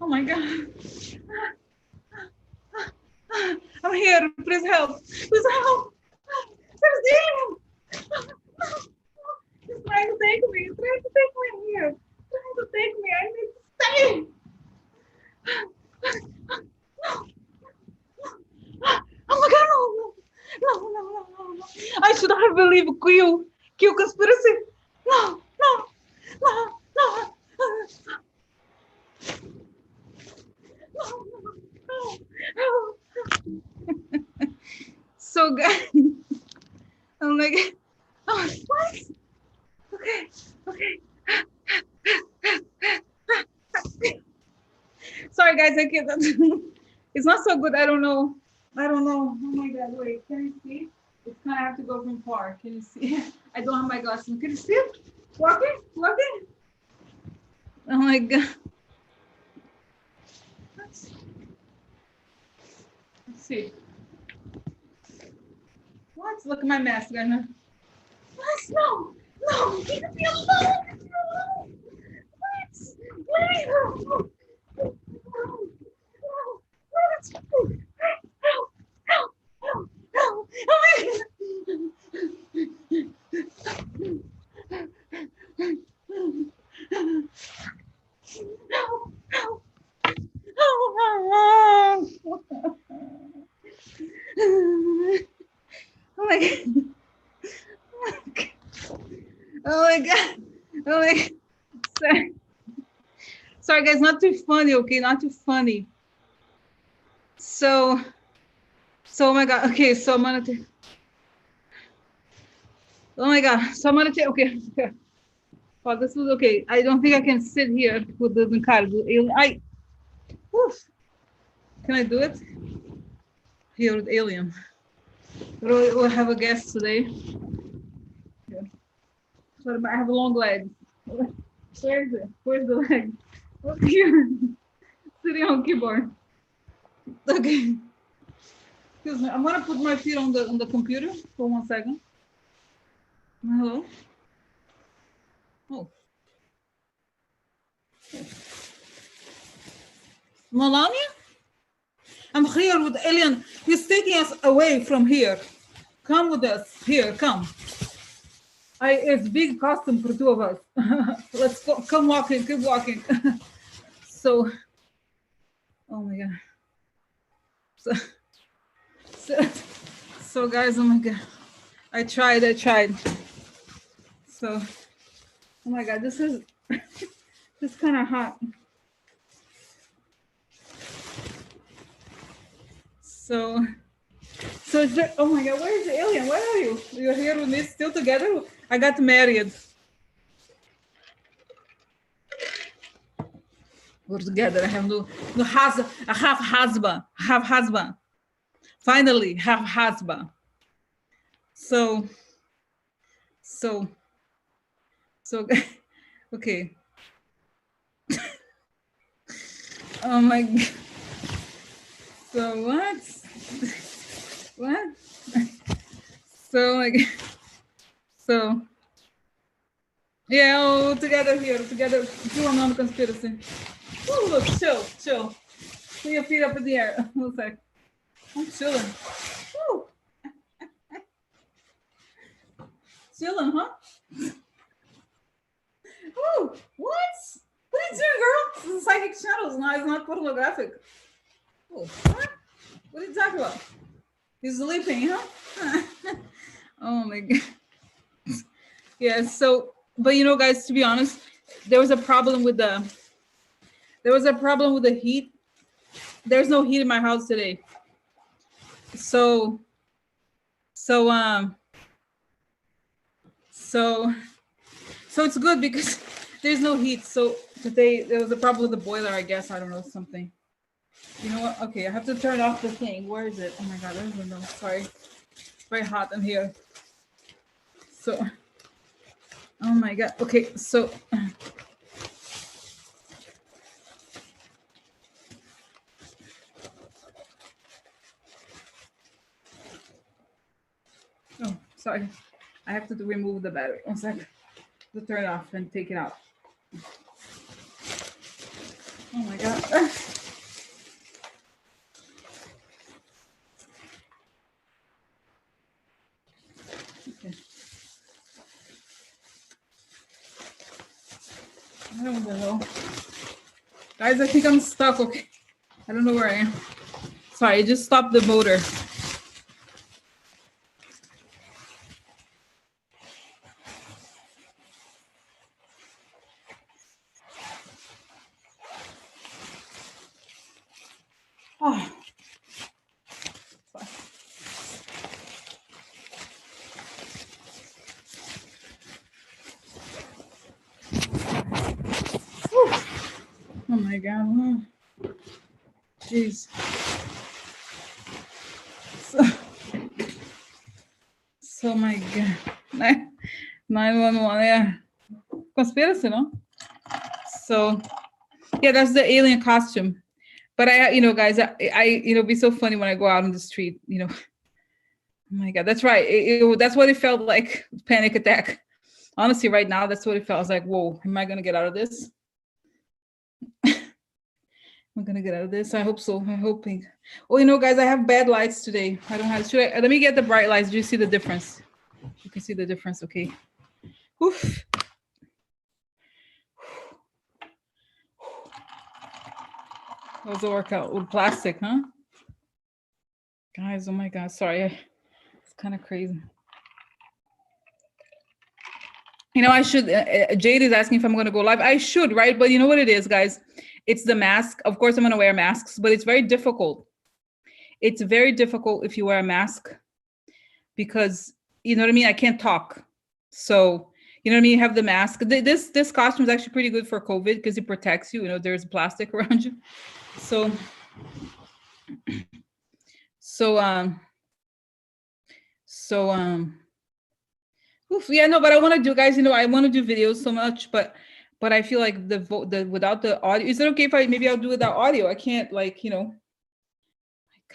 Oh my God. I'm here. Please help. Please help. There's the alien. He's trying to take me. He's trying to take me here. He's trying to take me. I need to stay. Oh my God, no. I should have believed Q conspiracy. No. So guys, I'm like, oh, what? Okay. Sorry guys, I can't. It's not so good. I don't know. Oh my God, wait, can you see? It's kind of have to go from far. Can you see? I don't have my glasses. Can you see it? Walking? Oh my God. Let's see. What? Look at my mask. What? No. Leave me alone. What? Let me go. Help. Oh my God. Oh my God. Oh my God. Sorry guys, not too funny, okay? Not too funny. So oh my God. Okay, so I'm gonna take. Oh my God. So I'm gonna take. Okay. Oh, this was okay. I don't think I can sit here with the car. Oof. Can I do it? Here with alien. We'll have a guest today. Yeah. So I have a long leg. Where is it? Where's the leg? Look here. Sitting on keyboard. Okay. Excuse me. I'm gonna put my feet on the computer for 1 second. Hello. Oh. Melania? I'm here with alien. He's taking us away from here. Come with us. Here, come. It's big costume for two of us. Let's go. Come walking. Keep walking. So, oh my God. So guys, oh my God. I tried. So, oh my God, this is kind of hot. So is there, oh my God, where is the alien? Where are you? You're here with me, still together? I got married. We're together. I have no husband. I have husband. Finally, have husband. So, okay. Oh my God. So what? So like, so yeah, oh, together here, together, doing on conspiracy. Oh, look, chill. Put your feet up in the air. One sec. I'm chilling. Woo. Chilling, huh? Oh, what? What are you doing, girl? This is psychic shadows. No, it's not pornographic. Oh, what? What are you talking about? He's sleeping, huh? Oh my God. Yeah, so, but you know, guys, to be honest, there was a problem with the heat. There's no heat in my house today. So it's good because there's no heat. So today there was a problem with the boiler, I guess. I don't know, something. You know what? Okay, I have to turn off the thing. Where is it? Oh my God, there's a window. Sorry. It's very hot in here. So, oh my God. Okay, so. Oh, sorry. I have to remove the battery. 1 second. To turn it off and take it out. Oh my God. Okay. I don't even know. Guys, I think I'm stuck. Okay. I don't know where I am. Sorry, I just stopped the motor. Oh. Oh my God. Jeez. So my God. 911, yeah. Conspiracy, no? So, yeah, that's the alien costume. But guys, it'd be so funny when I go out on the street, Oh my God, that's right. That's what it felt like, panic attack. Honestly, right now, that's what it felt. I was like, whoa, am I going to get out of this? I'm gonna get out of this. I hope so. I'm hoping. Oh, guys, I have bad lights today. I don't have. Let me get the bright lights. Do you see the difference? You can see the difference. Okay. Oof. That was a workout with plastic, huh? Guys, oh my God. Sorry. It's kind of crazy. I should. Jade is asking if I'm going to go live. I should, right? But you know what it is, guys? It's the mask. Of course, I'm going to wear masks, but it's very difficult. It's very difficult if you wear a mask because, you know what I mean? I can't talk. So, you know what I mean? You have the mask. This costume is actually pretty good for COVID because it protects you. There's plastic around you. So, oof, yeah, no, but I want to do, guys, I want to do videos so much, but I feel like the without the audio, is it okay if maybe I'll do without audio? I can't, my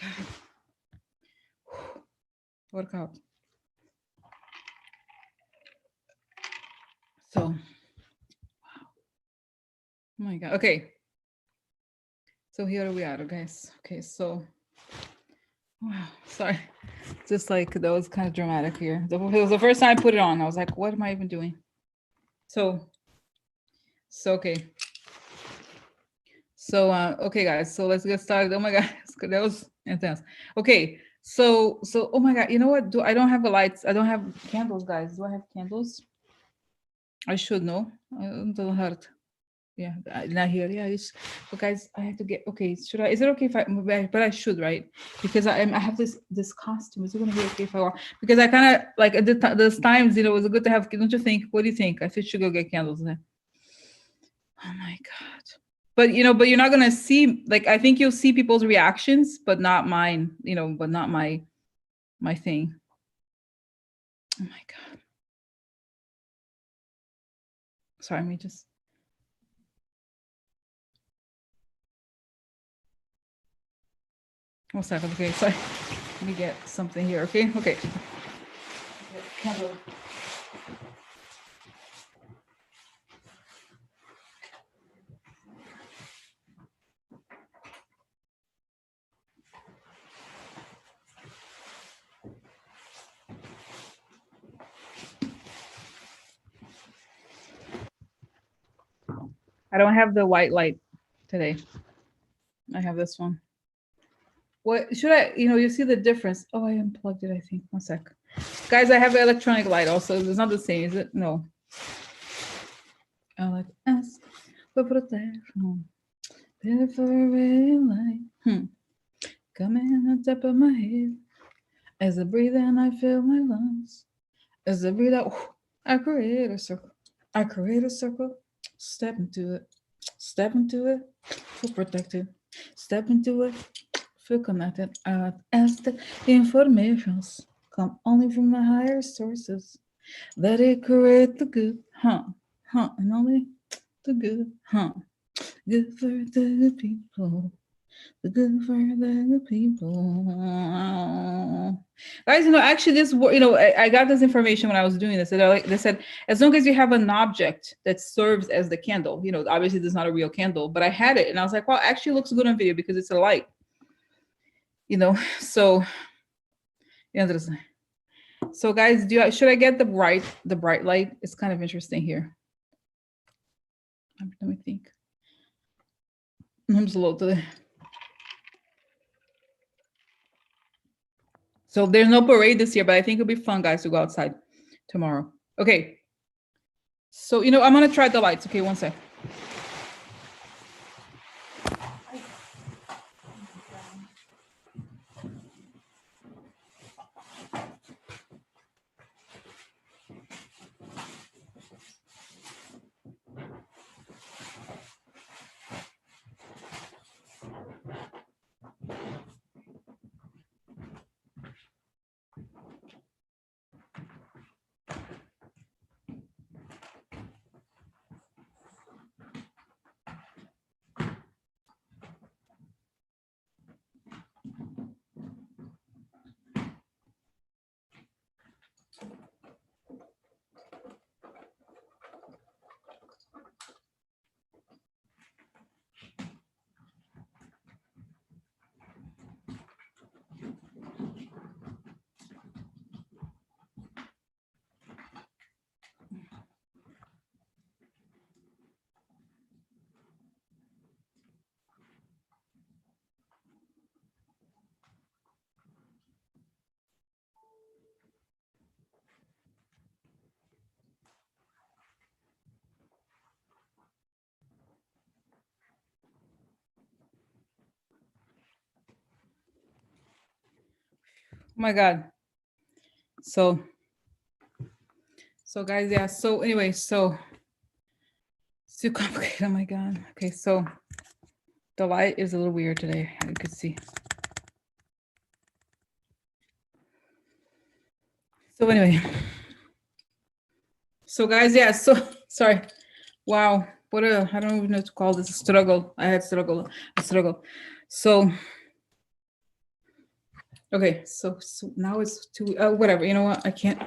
God. Workout. So, wow. Oh my God. Okay. So here we are, guys. Okay, so, wow, sorry. Just like, that was kind of dramatic here. It was the first time I put it on. I was like, what am I even doing? So okay. So, okay, guys, so let's get started. Oh my God, that was intense. Okay, so, oh my God, you know what? I don't have the lights. I don't have candles, guys. Do I have candles? I should know. I don't hurt. Yeah, not here. Yeah, but guys, I have to get. Okay, should I? Is it okay if I? But I should, right? Because I have this costume. Is it gonna be okay if I walk? Because I kind of like at those times, it was good to have. Don't you think? What do you think? I should go get candles then. Oh my God. But you're not gonna see, like, I think you'll see people's reactions, but not mine, but not my thing. Oh my God. Sorry, let me just. One second, okay, sorry. Let me get something here, okay? Okay. Candle. I don't have the white light today. I have this one. What should I, you see the difference? Oh, I unplugged it, I think. One sec. Guys, I have an electronic light also. It's not the same, is it? No. Elex for protection. Light. Coming on top of my head. As I breathe in, I fill my lungs. As I breathe out, I create a circle. I create a circle. Step into it. Step into it. Feel protected. Step into it. Feel connected. As the informations come only from the higher sources. That it create the good, and only the good, good for the people. The good for the people. Guys, actually this, I got this information when I was doing this. They said, as long as you have an object that serves as the candle, obviously this is not a real candle, but I had it and I was like, well, actually looks good on video because it's a light, so, so guys, should I get the bright light? It's kind of interesting here. Let me think. So there's no parade this year, but I think it'll be fun, guys, to go outside tomorrow. Okay. So, I'm going to try the lights. Okay, one sec. Oh my God. So guys, yeah. So anyway, so it's too complicated. Oh my God. Okay, so the light is a little weird today. You could see. So anyway. So guys, yeah. So sorry. Wow. I don't even know what to call this, a struggle. I had a struggle. So okay, so now it's too, whatever, you know what? I can't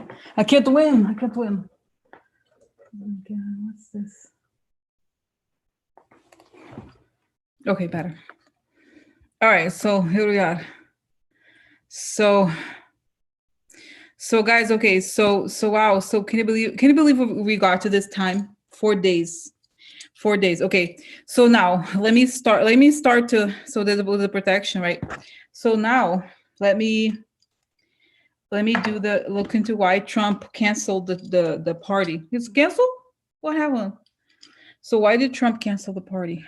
win. Oh my God, what's this? Okay, better. All right, so here we are. So guys, okay, so wow, so can you believe we got to this time? 4 days. 4 days. Okay, so now let me start to, so there's the protection, right? So now let me do the look into why Trump canceled the party. It's canceled? What happened? So why did Trump cancel the party?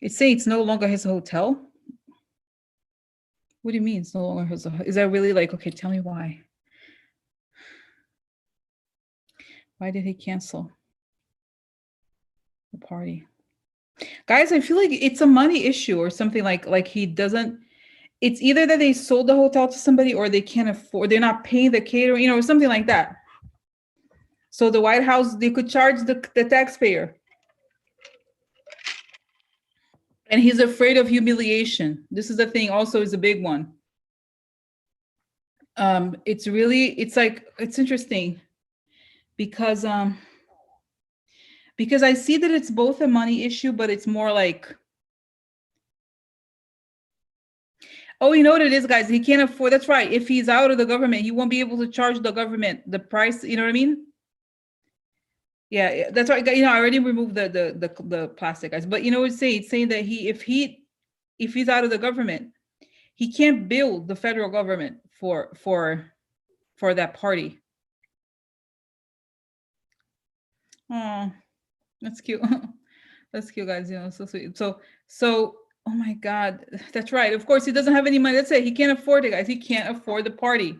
It's saying it's no longer his hotel. What do you mean it's no longer his? Is that really like, okay, tell me why. Why did he cancel the party? Guys, I feel like it's a money issue or something, like he doesn't, it's either that they sold the hotel to somebody or they can't afford, they're not paying the catering, or something like that. So the White House, they could charge the taxpayer. And he's afraid of humiliation. This is the thing also, is a big one. It's like, it's interesting because I see that it's both a money issue, but it's more like, oh, you know what it is, guys? He can't afford, that's right. If he's out of the government, he won't be able to charge the government the price, you know what I mean? Yeah, that's right. I already removed the plastic, guys. But it's saying that if he's out of the government, he can't bill the federal government for that party. Oh, that's cute. That's cute, guys. So sweet. So oh my God, that's right. Of course, he doesn't have any money. That's it. He can't afford it, guys. He can't afford the party.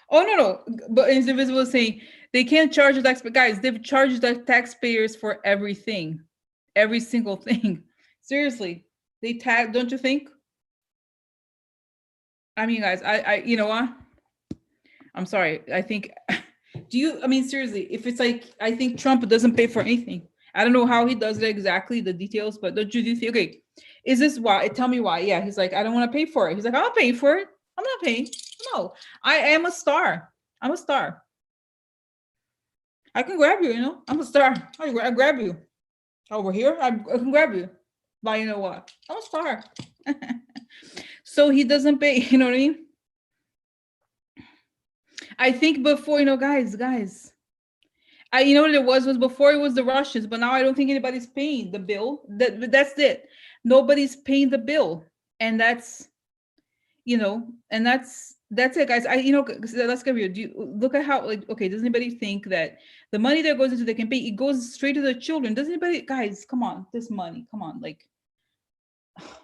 Oh no, but Indivisible is saying they can't charge the tax, but guys, they've charged the taxpayers for everything, every single thing. Seriously, they tag. Don't you think? I mean, guys, I you know what? I'm sorry. I think. I mean, seriously, if it's like, I think Trump doesn't pay for anything. I don't know how he does it exactly, the details, but don't you think, okay, is this why? Tell me why. Yeah, he's like, I don't want to pay for it. He's like, I'm not paying for it. I'm not paying. No, I am a star. I'm a star. I can grab you, you know, I'm a star. I grab you. Over here, I can grab you. But you know what? I'm a star. So he doesn't pay, you know what I mean? I think before, you know, guys, you know what it was before it was the Russians, but now I don't think anybody's paying the bill. That's it. Nobody's paying the bill, and that's, you know, and that's it, guys. You know, let's give you. Do you look at how, like, okay? Does anybody think that the money that goes into the campaign, it goes straight to the children? Does anybody, guys? Come on, this money, come on, like, oh,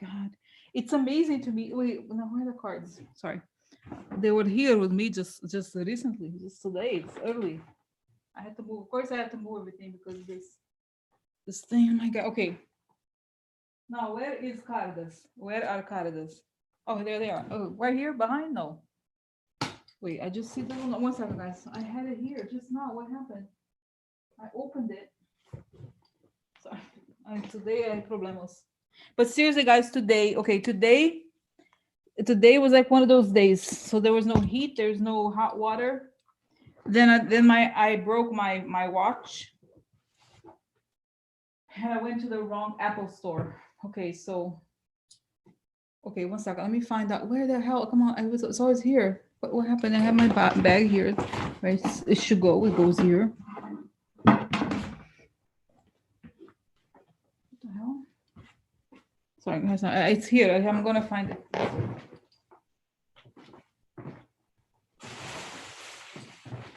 God, it's amazing to me. Wait, no, where are the cards? Sorry, they were here with me just recently, just today. It's early. I had to move. Of course, I had to move everything because this thing. Oh my God. Okay. Now, where is cards? Where are cards? Oh, there they are. Oh, right here behind? No. Wait, I just see the one second, guys. I had it here just now. What happened? I opened it. Sorry. Today I had problems. But seriously, guys, today, okay, today was like one of those days. So there was no heat, there's no hot water. Then I broke my watch. And I went to the wrong Apple store. Okay, so okay, one second. Let me find out where the hell. Come on, it's always here. What happened? I have my bag here. Right, it should go. It goes here. What the hell? Sorry, guys. It's here. I'm gonna find it.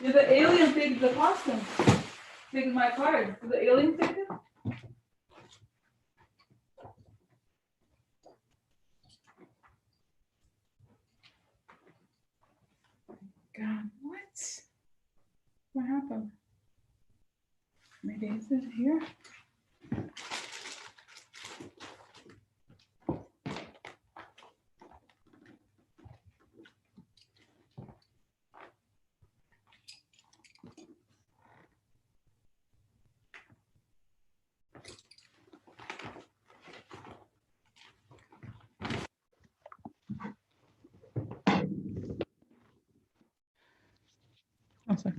Did the alien take the costume? Take my card? Did the alien take it? God, what? What happened? Maybe is it here? Oh, sorry.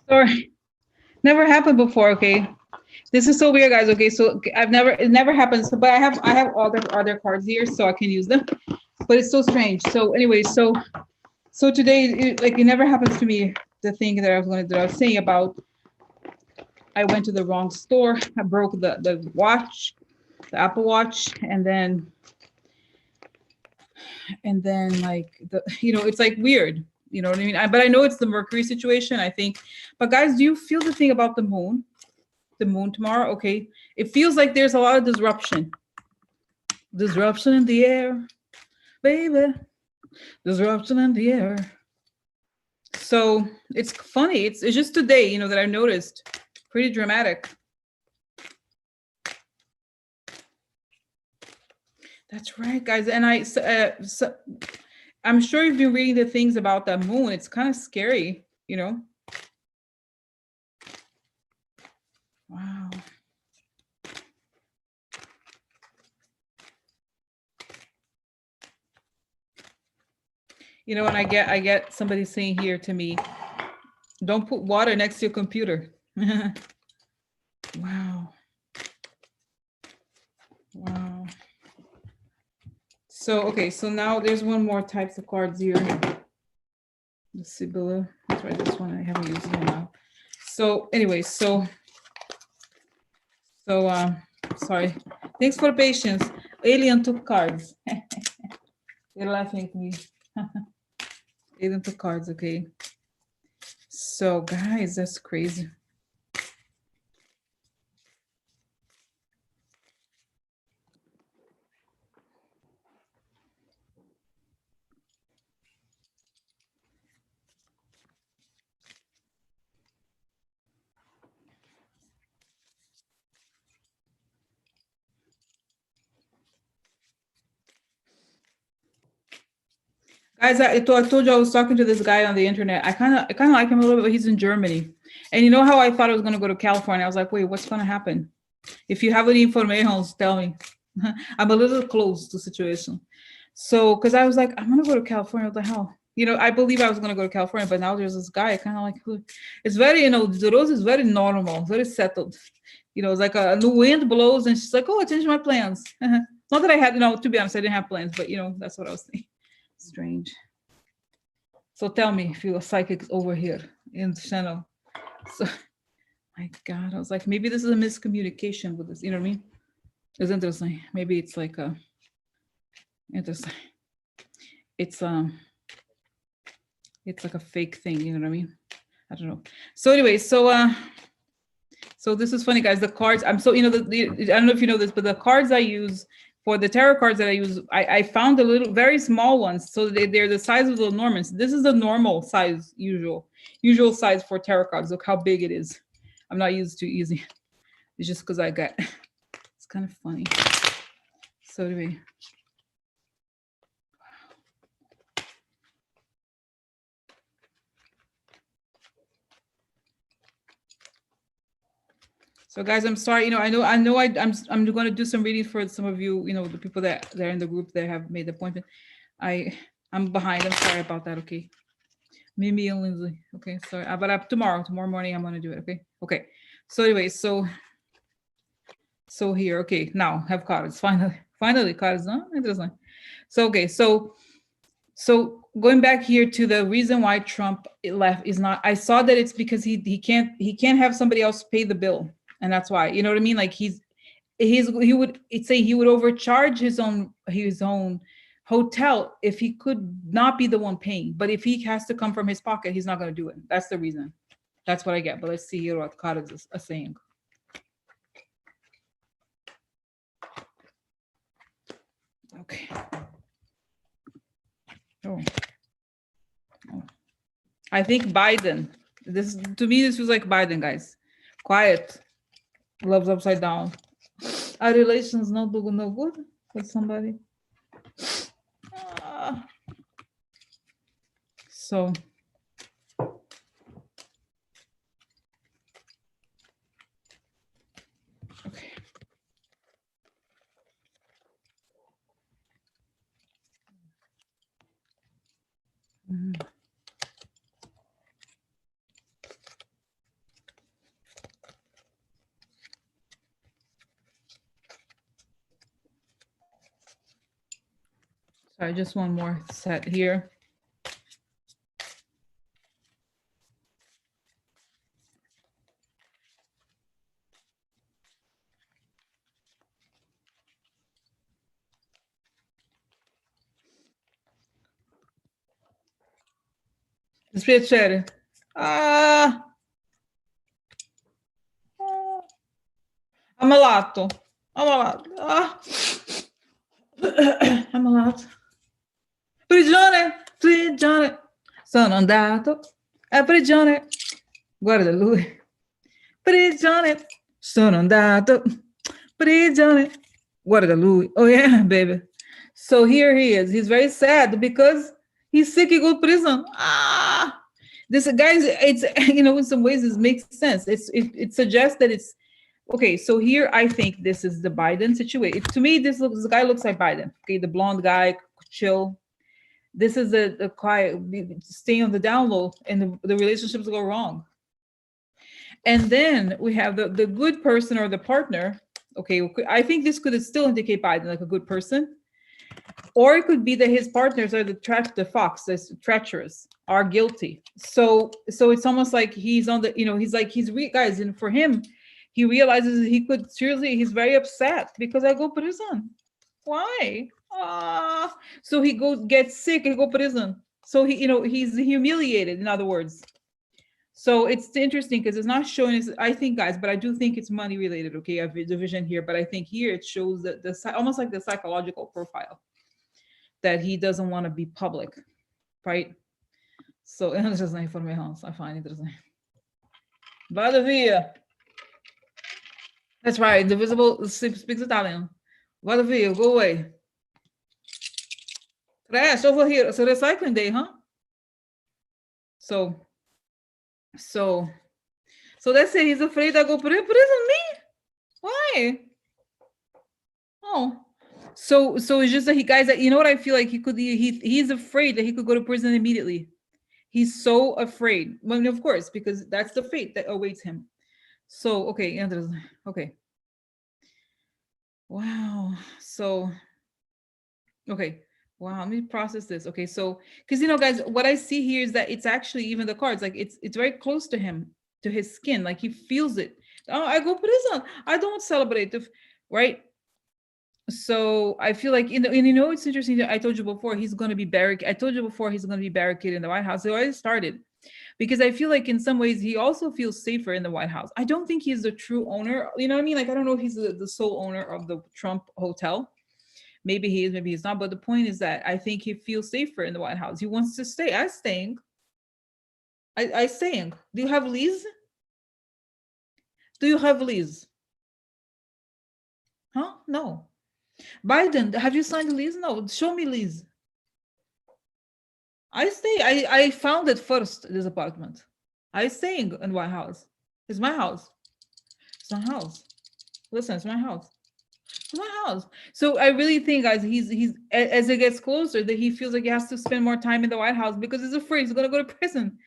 Sorry. Never happened before, okay? This is so weird, guys. Okay, so it never happened. So, but I have other cards here, so I can use them. But it's so strange. So, anyway, so today, it never happens to me. The thing that I was saying about, I went to the wrong store. I broke the watch, the Apple Watch, and then like it's like weird. You know what I mean? But I know it's the Mercury situation, I think. But guys, do you feel the thing about the moon? The moon tomorrow, okay? It feels like there's a lot of disruption in the air, baby. Disruption in the air. So it's funny. It's just today, you know, that I noticed. Pretty dramatic. That's right, guys. And I'm sure you've been reading the things about the moon. It's kind of scary, you know. Wow. You know, and I get somebody saying here to me, don't put water next to your computer. Wow. Wow. So, okay, so now there's one more types of cards here. The Sibylla. Let's try this one. I haven't used it in a while. So anyway, so sorry. Thanks for patience. Alien took cards. They're laughing at me. Alien took cards, okay. So guys, that's crazy. Guys, I told you I was talking to this guy on the internet. I kind of like him a little bit, but he's in Germany. And you know how I thought I was going to go to California? I was like, wait, what's going to happen? If you have any information, tell me. I'm a little close to the situation. So, because I was like, I'm going to go to California. What the hell? You know, I believe I was going to go to California, but now there's this guy. Kind of like, it's very, you know, the Rose is very normal, very settled. You know, it's like the wind blows and she's like, oh, I changed my plans. Not that I had, you know, to be honest, I didn't have plans, but, you know, that's what I was thinking. Strange. So tell me if you're psychic over here in the channel. So, my God, I was like, maybe this is a miscommunication with this. You know what I mean? It's interesting. Maybe it's like a interesting. It's like a fake thing. You know what I mean? I don't know. So anyway, so this is funny, guys. The cards. I'm so, you know, I don't know if you know this, but the cards I use. For the tarot cards that I use, I found a little, very small ones. So they're the size of the Normans. This is the normal size, usual size for tarot cards. Look how big it is. I'm not used to easy. It's just because it's kind of funny. So anyway. So guys, I'm sorry. You know, I'm going to do some readings for some of you. You know, the people that are in the group that have made the appointment. I'm behind. I'm sorry about that. Okay, Mimi and Lindsay. Okay, sorry. But tomorrow morning, I'm going to do it. Okay. So anyway, so here. Okay, now have cards. Finally cards. Huh? Interesting. So okay, so going back here to the reason why Trump left is not. I saw that it's because he can't have somebody else pay the bill. And that's why, you know what I mean? Like he would overcharge his own hotel if he could not be the one paying. But if he has to come from his pocket, he's not going to do it. That's the reason. That's what I get. But let's see here what cards are saying. Okay. Oh. I think Biden. To me, this was like Biden, guys. Quiet. Love's upside down. Our relations no good with somebody. So okay. Sorry, just one more set here. Dispiacere. Ammalato. Ammalato. Ammalato. prigione, sono andato a prigione, guarda lui, prigione, sono andato, prigione, guarda lui, oh yeah, baby. So here he is, he's very sad because he's sick, he go to prison. This guys, it's, in some ways it makes sense. It suggests that it's, okay, so here I think this is the Biden situation. To me, this guy looks like Biden. Okay, the blonde guy, chill. This is a quiet, staying on the down low, and the relationships go wrong. And then we have the good person or the partner. Okay, I think this could still indicate Biden, like a good person. Or it could be that his partners are the fox, that's treacherous, are guilty. So it's almost like he's on the, guys, and for him, he realizes he could seriously, he's very upset because I go prison. Why? So he gets sick and go prison. So he's humiliated, in other words. So it's interesting because it's not showing us, I think, guys, but I do think it's money related. Okay, I have a division here, but I think here it shows that almost like the psychological profile, that he doesn't want to be public, right? So, just for my house, I find interesting. Vada via. That's right. The visible speaks Italian. Vada via. Go away. Trash over here. It's a recycling day, huh? So let's say he's afraid I go prison. Me? Why? Oh. So it's just that guys, that, what I feel like he's afraid that he could go to prison immediately. He's so afraid. Well, of course, because that's the fate that awaits him. So, okay, Andres, okay. Wow. So, okay. Wow, let me process this. Okay, so, because, guys, what I see here is that it's actually even the cards, like it's very close to him, to his skin, like he feels it. Oh, I go prison. I don't celebrate, right? So I feel like, and it's interesting that I told you before he's going to be barricaded. I told you before he's going to be barricaded in the White House. It already started, because I feel like in some ways he also feels safer in the White House. I don't think he's the true owner. You know what I mean? Like, I don't know if he's the sole owner of the Trump hotel. Maybe he is, maybe he's not. But the point is that I think he feels safer in the White House. He wants to stay. I'm staying. I staying. Do you have lease? Do you have lease? Huh? No. Biden, have you signed a lease? No. Show me lease. I stay. I found it first, this apartment. I staying in White House. It's my house. It's my house. Listen, it's my house. It's my house. So I really think, guys, he's as it gets closer, that he feels like he has to spend more time in the White House because he's afraid he's gonna go to prison.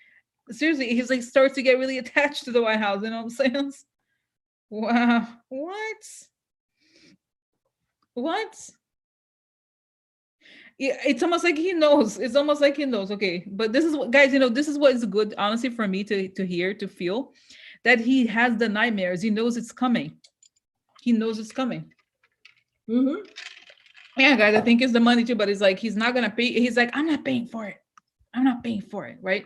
Seriously, he's like starts to get really attached to the White House. You know what I'm saying? Wow. What? Yeah, it's almost like he knows. It's almost like he knows. Okay, but this is what, guys, this is what is good, honestly, for me to hear, to feel that he has the nightmares. He knows it's coming. He knows it's coming. Yeah, guys, I think it's the money too, but it's like he's not gonna pay. He's like, I'm not paying for it. I'm not paying for it, right?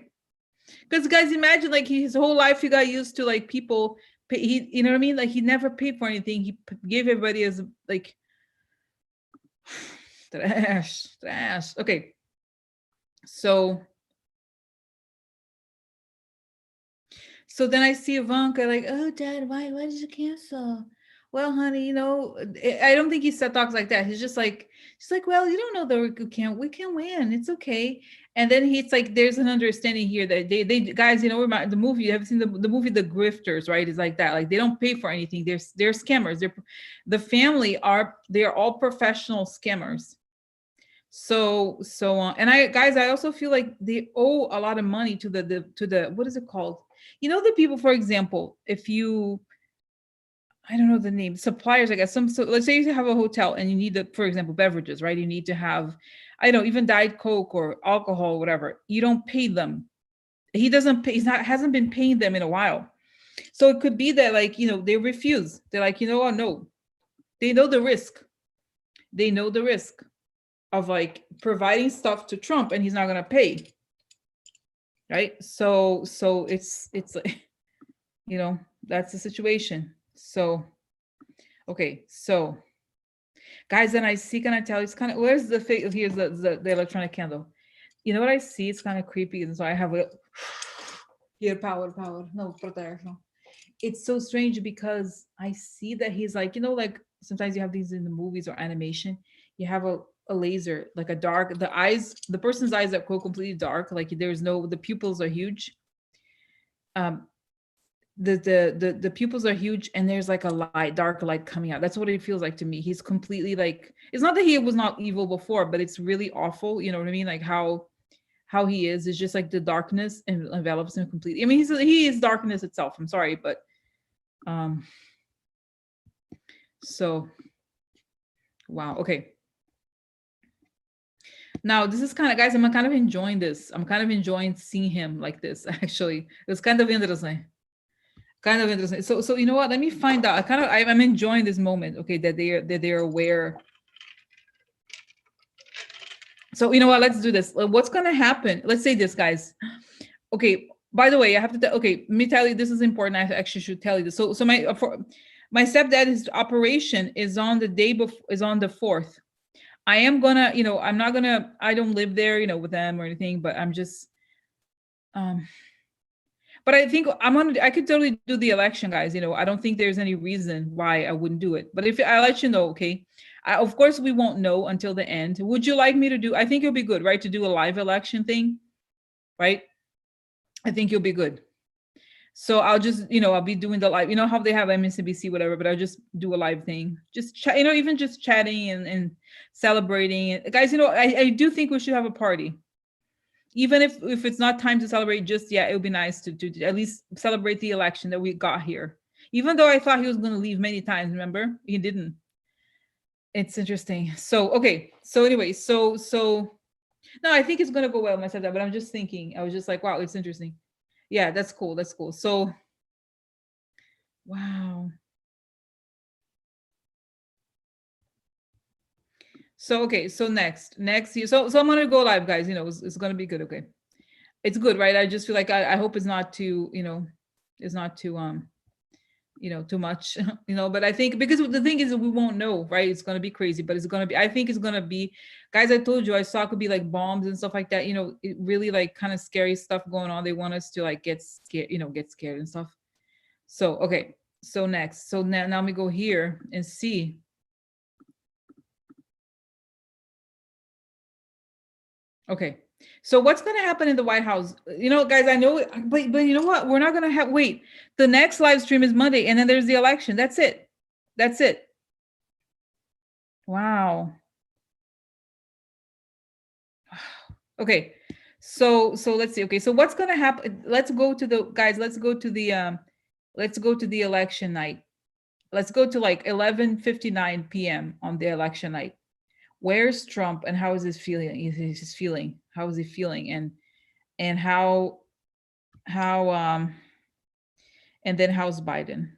Because, guys, imagine, like, his whole life he got used to, like, people pay. You know what I mean? Like, he never paid for anything. He gave everybody as like trash. Okay, so then I see Ivanka like, oh, Dad, why did you cancel? Well, honey, I don't think he said talks like that. She's like, well, you don't know that we can win. It's okay. And then it's like, there's an understanding here that they guys, the movie, you have seen the movie, The Grifters, right? It's like that. Like, they don't pay for anything. They're scammers. The family they're all professional scammers. So and I also feel like they owe a lot of money to the what is it called? The people, for example, if you, I don't know the name, suppliers, I guess. So let's say you have a hotel and you need for example, beverages, right? You need to have, I don't know, even Diet Coke or alcohol, whatever. You don't pay them. He doesn't pay. Hasn't been paying them in a while. So it could be that, like, they refuse. They're like, what? No. They know the risk. They know the risk of, like, providing stuff to Trump and he's not gonna pay. Right? So it's like, that's the situation. So, okay, so Guys, then I see, can I tell you, it's kind of, where's the thing? Here's the electronic candle. You know what I see? It's kind of creepy. And so I have a, here, power, no, protection. It's so strange because I see that he's like, you know, like sometimes you have these in the movies or animation, you have a laser, like a dark, the eyes, the person's eyes that go completely dark, like there's no, the pupils are huge. Um, the pupils are huge and there's like a light, dark light coming out. That's what it feels like to me. He's completely like, it's not that he was not evil before, but it's really awful. You know what I mean? Like how he is. It's just like the darkness envelops him completely. I mean, he is darkness itself. I'm sorry, but so wow. Okay. Now this is kind of, guys, I'm kind of enjoying this. I'm kind of enjoying seeing him like this. Actually, it's kind of interesting. Kind of interesting. So you know what? Let me find out. I'm enjoying this moment. Okay, that they're aware. So you know what? Let's do this. What's gonna happen? Let's say this, guys. Okay. By the way, I have to. Okay, let me tell you. This is important. I actually should tell you this. So my stepdad, his operation is on the day before, is on the 4th. I am gonna, you know, I'm not gonna. I don't live there, you know, with them or anything. But I'm just. But I think I could totally do the election, guys. You know, I don't think there's any reason why I wouldn't do it. But if I let you know, okay. Of course, we won't know until the end. Would you like me to do? I think it'll be good, right, to do a live election thing, right? I think you'll be good. So I'll just, you know, I'll be doing the live. You know how they have MSNBC, whatever. But I'll just do a live thing, just chat. You know, even just chatting and celebrating. Guys, you know, I do think we should have a party. Even if it's not time to celebrate just yet, it would be nice to at least celebrate the election that we got here. Even though I thought he was going to leave many times, remember? He didn't. It's interesting. So, okay. So anyway, so no, I think it's going to go well, my stepdad, but I'm just thinking, I was just like, wow, it's interesting. Yeah, that's cool. That's cool. So, wow. So, okay. So next, so I'm going to go live, guys. You know, it's going to be good. Okay. It's good, right? I just feel like I hope it's not too, you know, it's not too, you know, too much, you know, but I think because the thing is that we won't know, right? It's going to be crazy, but it's going to be, I think it's going to be, guys, I told you, I saw it could be like bombs and stuff like that, you know, it really like kind of scary stuff going on. They want us to like get scared, you know, get scared and stuff. So, okay. So next, so now we go here and see. Okay. So what's going to happen in the White House? You know, guys, I know, but you know what? We're not going to have, wait, the next live stream is Monday and then there's the election. That's it. That's it. Wow. Okay. So let's see. Okay. So what's going to happen? Let's go to the, guys, let's go to the election night. Let's go to like 11:59 p.m. on the election night. Where's Trump and how is his feeling? How is he feeling? And how and then how's Biden?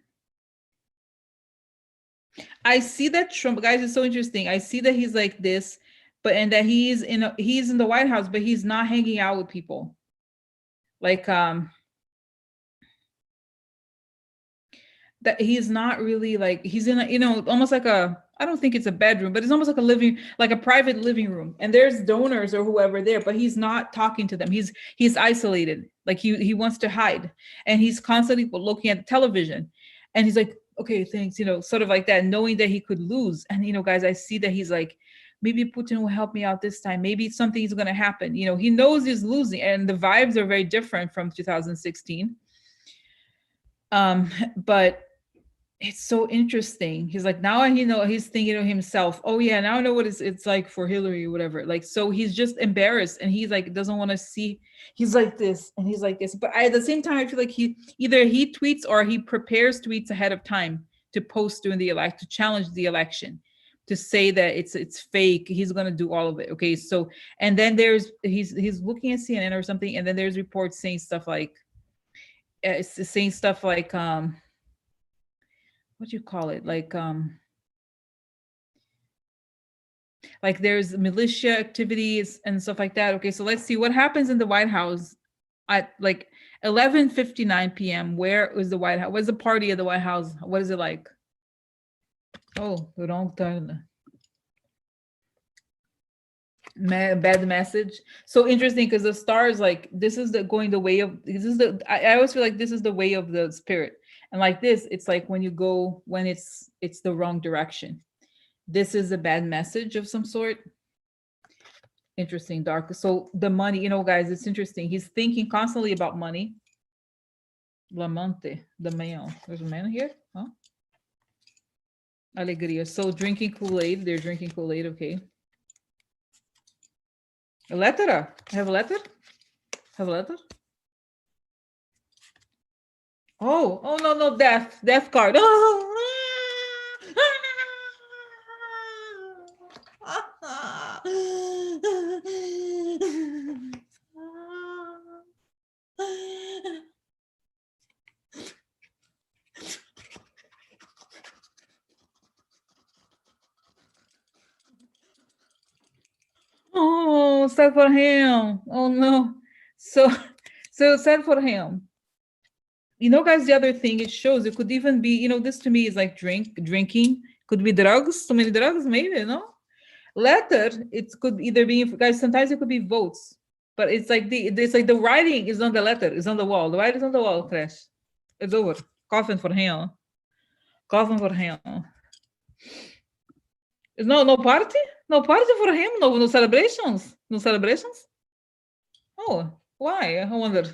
I see that Trump, guys, is so interesting. I see that he's like this, but and that he's in the White House, but he's not hanging out with people. Like that he's not really like, he's in a, you know, almost like a, I don't think it's a bedroom, but it's almost like a private living room, and there's donors or whoever there, but he's not talking to them. He's isolated, like he wants to hide, and he's constantly looking at the television, and he's like, okay, thanks, you know, sort of like that, knowing that he could lose. And you know, guys, I see that he's like, maybe Putin will help me out this time, maybe something's going to happen. You know, he knows he's losing, and the vibes are very different from 2016. But it's so interesting. He's like, now you know, he's thinking of himself, oh yeah, now I know what it's like for Hillary or whatever. Like, so he's just embarrassed, and he's like, doesn't want to see, he's like this and he's like this. But at the same time, I feel like he tweets or he prepares tweets ahead of time to post during the election, to challenge the election, to say that it's fake. He's gonna do all of it. Okay, so and then there's he's looking at CNN or something, and then there's reports saying stuff like what do you call it, like there's militia activities and stuff like that. Okay, so let's see what happens in the White House at like 11:59 p.m. Where is the White House? What's the party at the White House? What is it like? Oh, the wrong turn. Bad message. So interesting, because the stars, like, this is the going the way of, this is the, I always feel like this is the way of the spirit. And like this, it's like when you go, when it's the wrong direction. This is a bad message of some sort. Interesting, dark. So the money, guys, it's interesting. He's thinking constantly about money. Lamante, the man. There's a man here? Huh? Alegria. So drinking Kool-Aid. They're drinking Kool-Aid, okay. A letter? Have a letter? Have a letter? Oh, no, death card. Oh. Oh, sad for him. Oh no. So sad for him. Guys, the other thing it shows, it could even be, this to me is like drinking, could be drugs, so many drugs, maybe, no? Letter, it could either be, guys, sometimes it could be votes, but it's like the writing is on the letter, is on the wall. The writing is on the wall, Crash. It's over. Coffin for him. Coffin for him. No party? No party for him? No celebrations? No celebrations? Oh, why? I wonder.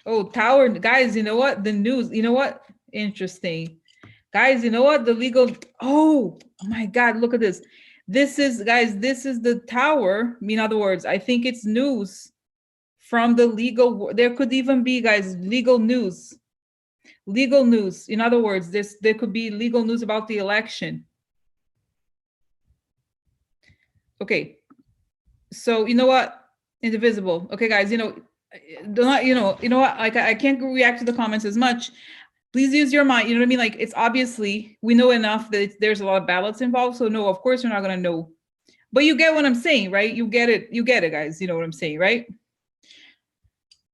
Oh, tower, guys, you know what? The news, you know what? Interesting. Guys, you know what? The legal, oh my God, look at this. This is, guys, this is the tower. In other words, I think it's news from the legal, there could even be, guys, legal news. Legal news. In other words, there could be legal news about the election. Okay. So you know what? Indivisible. Okay, guys, do not, you know what? Like I can't react to the comments as much. Please use your mind. You know what I mean? Like, it's obviously, we know enough that there's a lot of ballots involved. So no, of course you're not gonna know. But you get what I'm saying, right? You get it, guys. You know what I'm saying, right?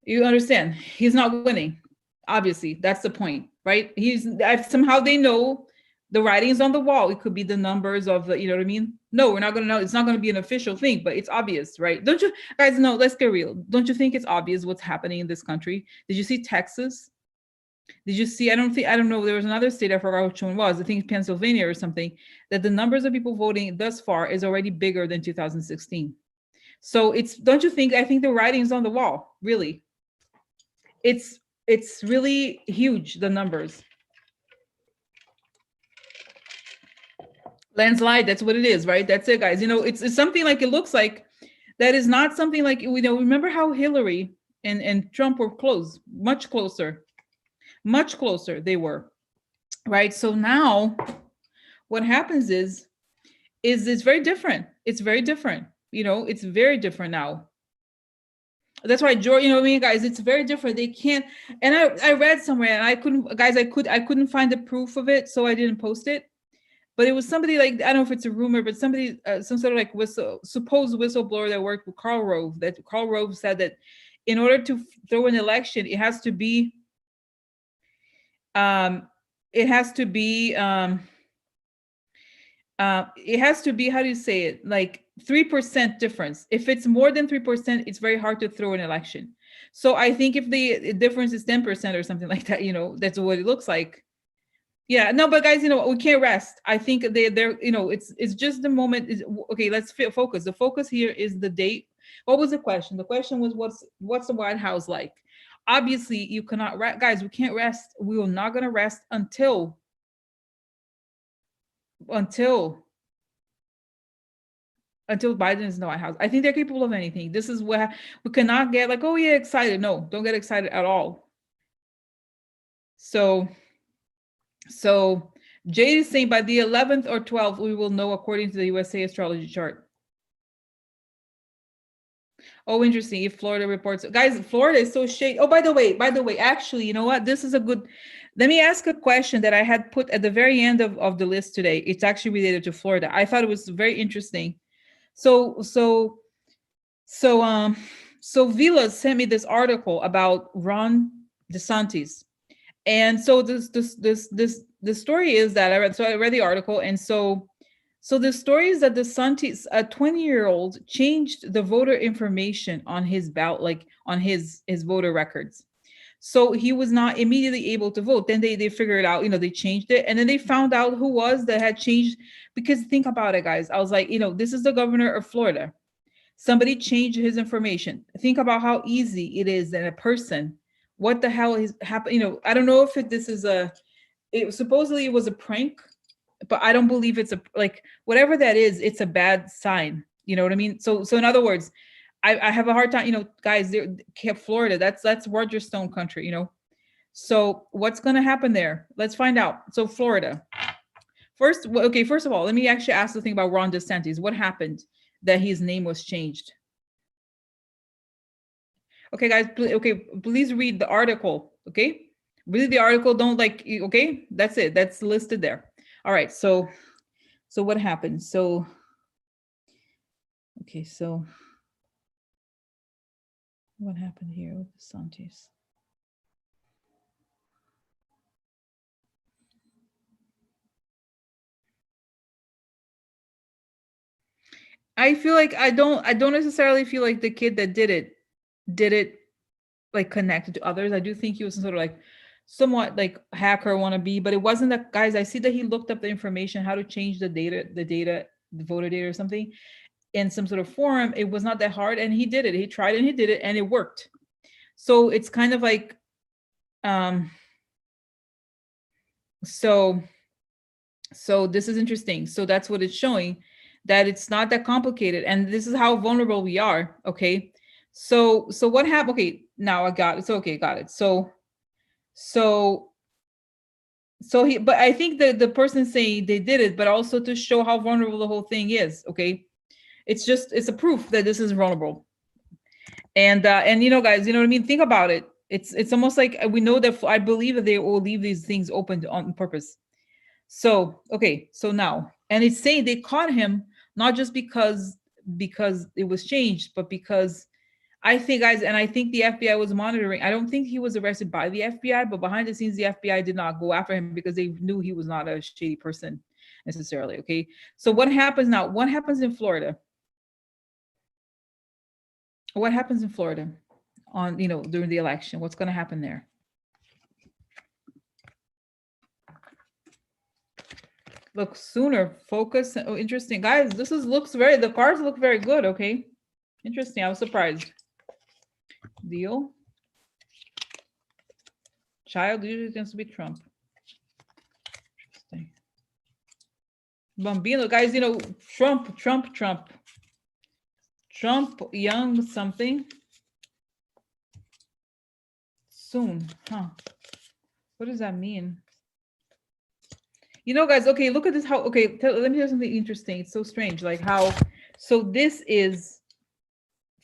You understand? He's not winning. Obviously, that's the point, right? Somehow they know the writing's on the wall. It could be the numbers of the, you know what I mean? No, we're not gonna know. It's not gonna be an official thing, but it's obvious, right? Don't you guys know? Let's get real. Don't you think it's obvious what's happening in this country? Did you see Texas? Did you see? I don't know. There was another state, I forgot which one was. I think Pennsylvania or something, that the numbers of people voting thus far is already bigger than 2016. So don't you think? I think the writing's on the wall. Really, it's really huge, the numbers. Landslide, that's what it is, right? That's it, guys. It's something like, it looks like that is not something like, remember how Hillary and Trump were close, much closer they were, right? So now what happens is it's very different. It's very different. It's very different now. That's why, George, you know what I mean, guys, it's very different. They can't, and I read somewhere, and I couldn't find the proof of it, so I didn't post it. But it was somebody, like, I don't know if it's a rumor, but somebody, some sort of like supposed whistleblower that worked with Karl Rove, that Karl Rove said that in order to throw an election, it has to be, how do you say it? Like 3% difference. If it's more than 3%, it's very hard to throw an election. So I think if the difference is 10% or something like that, that's what it looks like. Yeah, no, but guys, we can't rest. I think they're, it's just the moment is okay. Let's focus. The focus here is the date. What was the question? The question was, what's the White House like? Obviously, you cannot rest, guys. We can't rest. We are not going to rest until Biden is in the White House. I think they're capable of anything. This is where we cannot get like, oh yeah, excited. No, don't get excited at all. So Jade is saying by the 11th or 12th, we will know according to the USA astrology chart. Oh, interesting. If Florida reports, guys, Florida is so shady. Oh, by the way, actually, you know what? This is a good, let me ask a question that I had put at the very end of the list today. It's actually related to Florida. I thought it was very interesting. So Vila sent me this article about Ron DeSantis. And so the story is that I read the article. And so So the story is that DeSantis, a 20-year-old, changed the voter information on his ballot, like on his voter records. So he was not immediately able to vote. Then they figured out, they changed it. And then they found out who was that had changed. Because think about it, guys. I was like, this is the governor of Florida. Somebody changed his information. Think about how easy it is that a person, what the hell is happening? I don't know if this is supposedly it was a prank, but I don't believe it's like whatever that is, it's a bad sign. You know what I mean? So in other words, I have a hard time, guys, Florida, that's Roger Stone country, So what's going to happen there? Let's find out. So Florida. First of all, let me actually ask the thing about Ron DeSantis. What happened that his name was changed? Okay, guys, please read the article, okay? Read the article, don't okay? That's it. That's listed there. All right, so what happened? So, okay, so what happened here with DeSantis? I feel like I don't necessarily feel like the kid that did it like connected to others. I do think he was sort of like somewhat like hacker wannabe, but it wasn't that. Guys, I see that he looked up the information, how to change the voter data or something in some sort of forum. It was not that hard, and he did it. He tried and he did it, and it worked. So it's kind of like, so this is interesting. So that's what it's showing, that it's not that complicated, and this is how vulnerable we are. Okay, so what happened? Okay, now I got it. So okay, got it. So he, but I think the person saying they did it, but also to show how vulnerable the whole thing is. Okay, it's a proof that this is vulnerable. And guys, you know what I mean? Think about it. It's almost like we know that I believe that they will leave these things open on purpose. So okay, so now, and it's saying they caught him not just because it was changed, but because I think, guys, and I think the FBI was monitoring. I don't think he was arrested by the FBI, but behind the scenes, the FBI did not go after him because they knew he was not a shady person necessarily. Okay, so what happens now? What happens in Florida? What happens in Florida on during the election? What's going to happen there? Look, sooner focus. Oh, interesting, guys. The cards look very good. Okay, interesting. I was surprised. Deal. Child usually tends to be Trump. Interesting. Bambino, guys. Trump, young something. Soon, huh? What does that mean? Guys, okay, look at this. Let me tell you something interesting. It's so strange, like how, so this is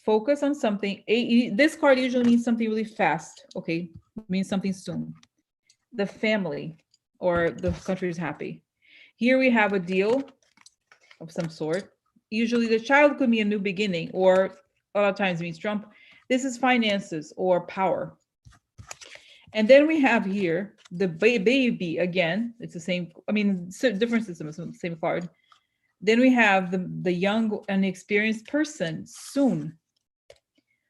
focus on something. This card usually means something really fast, okay? It means something soon. The family or the country is happy. Here we have a deal of some sort. Usually the child could be a new beginning, or a lot of times means Trump. This is finances or power. And then we have here the baby again. It's the same. I mean, different system, it's the same card. Then we have the young and experienced person soon.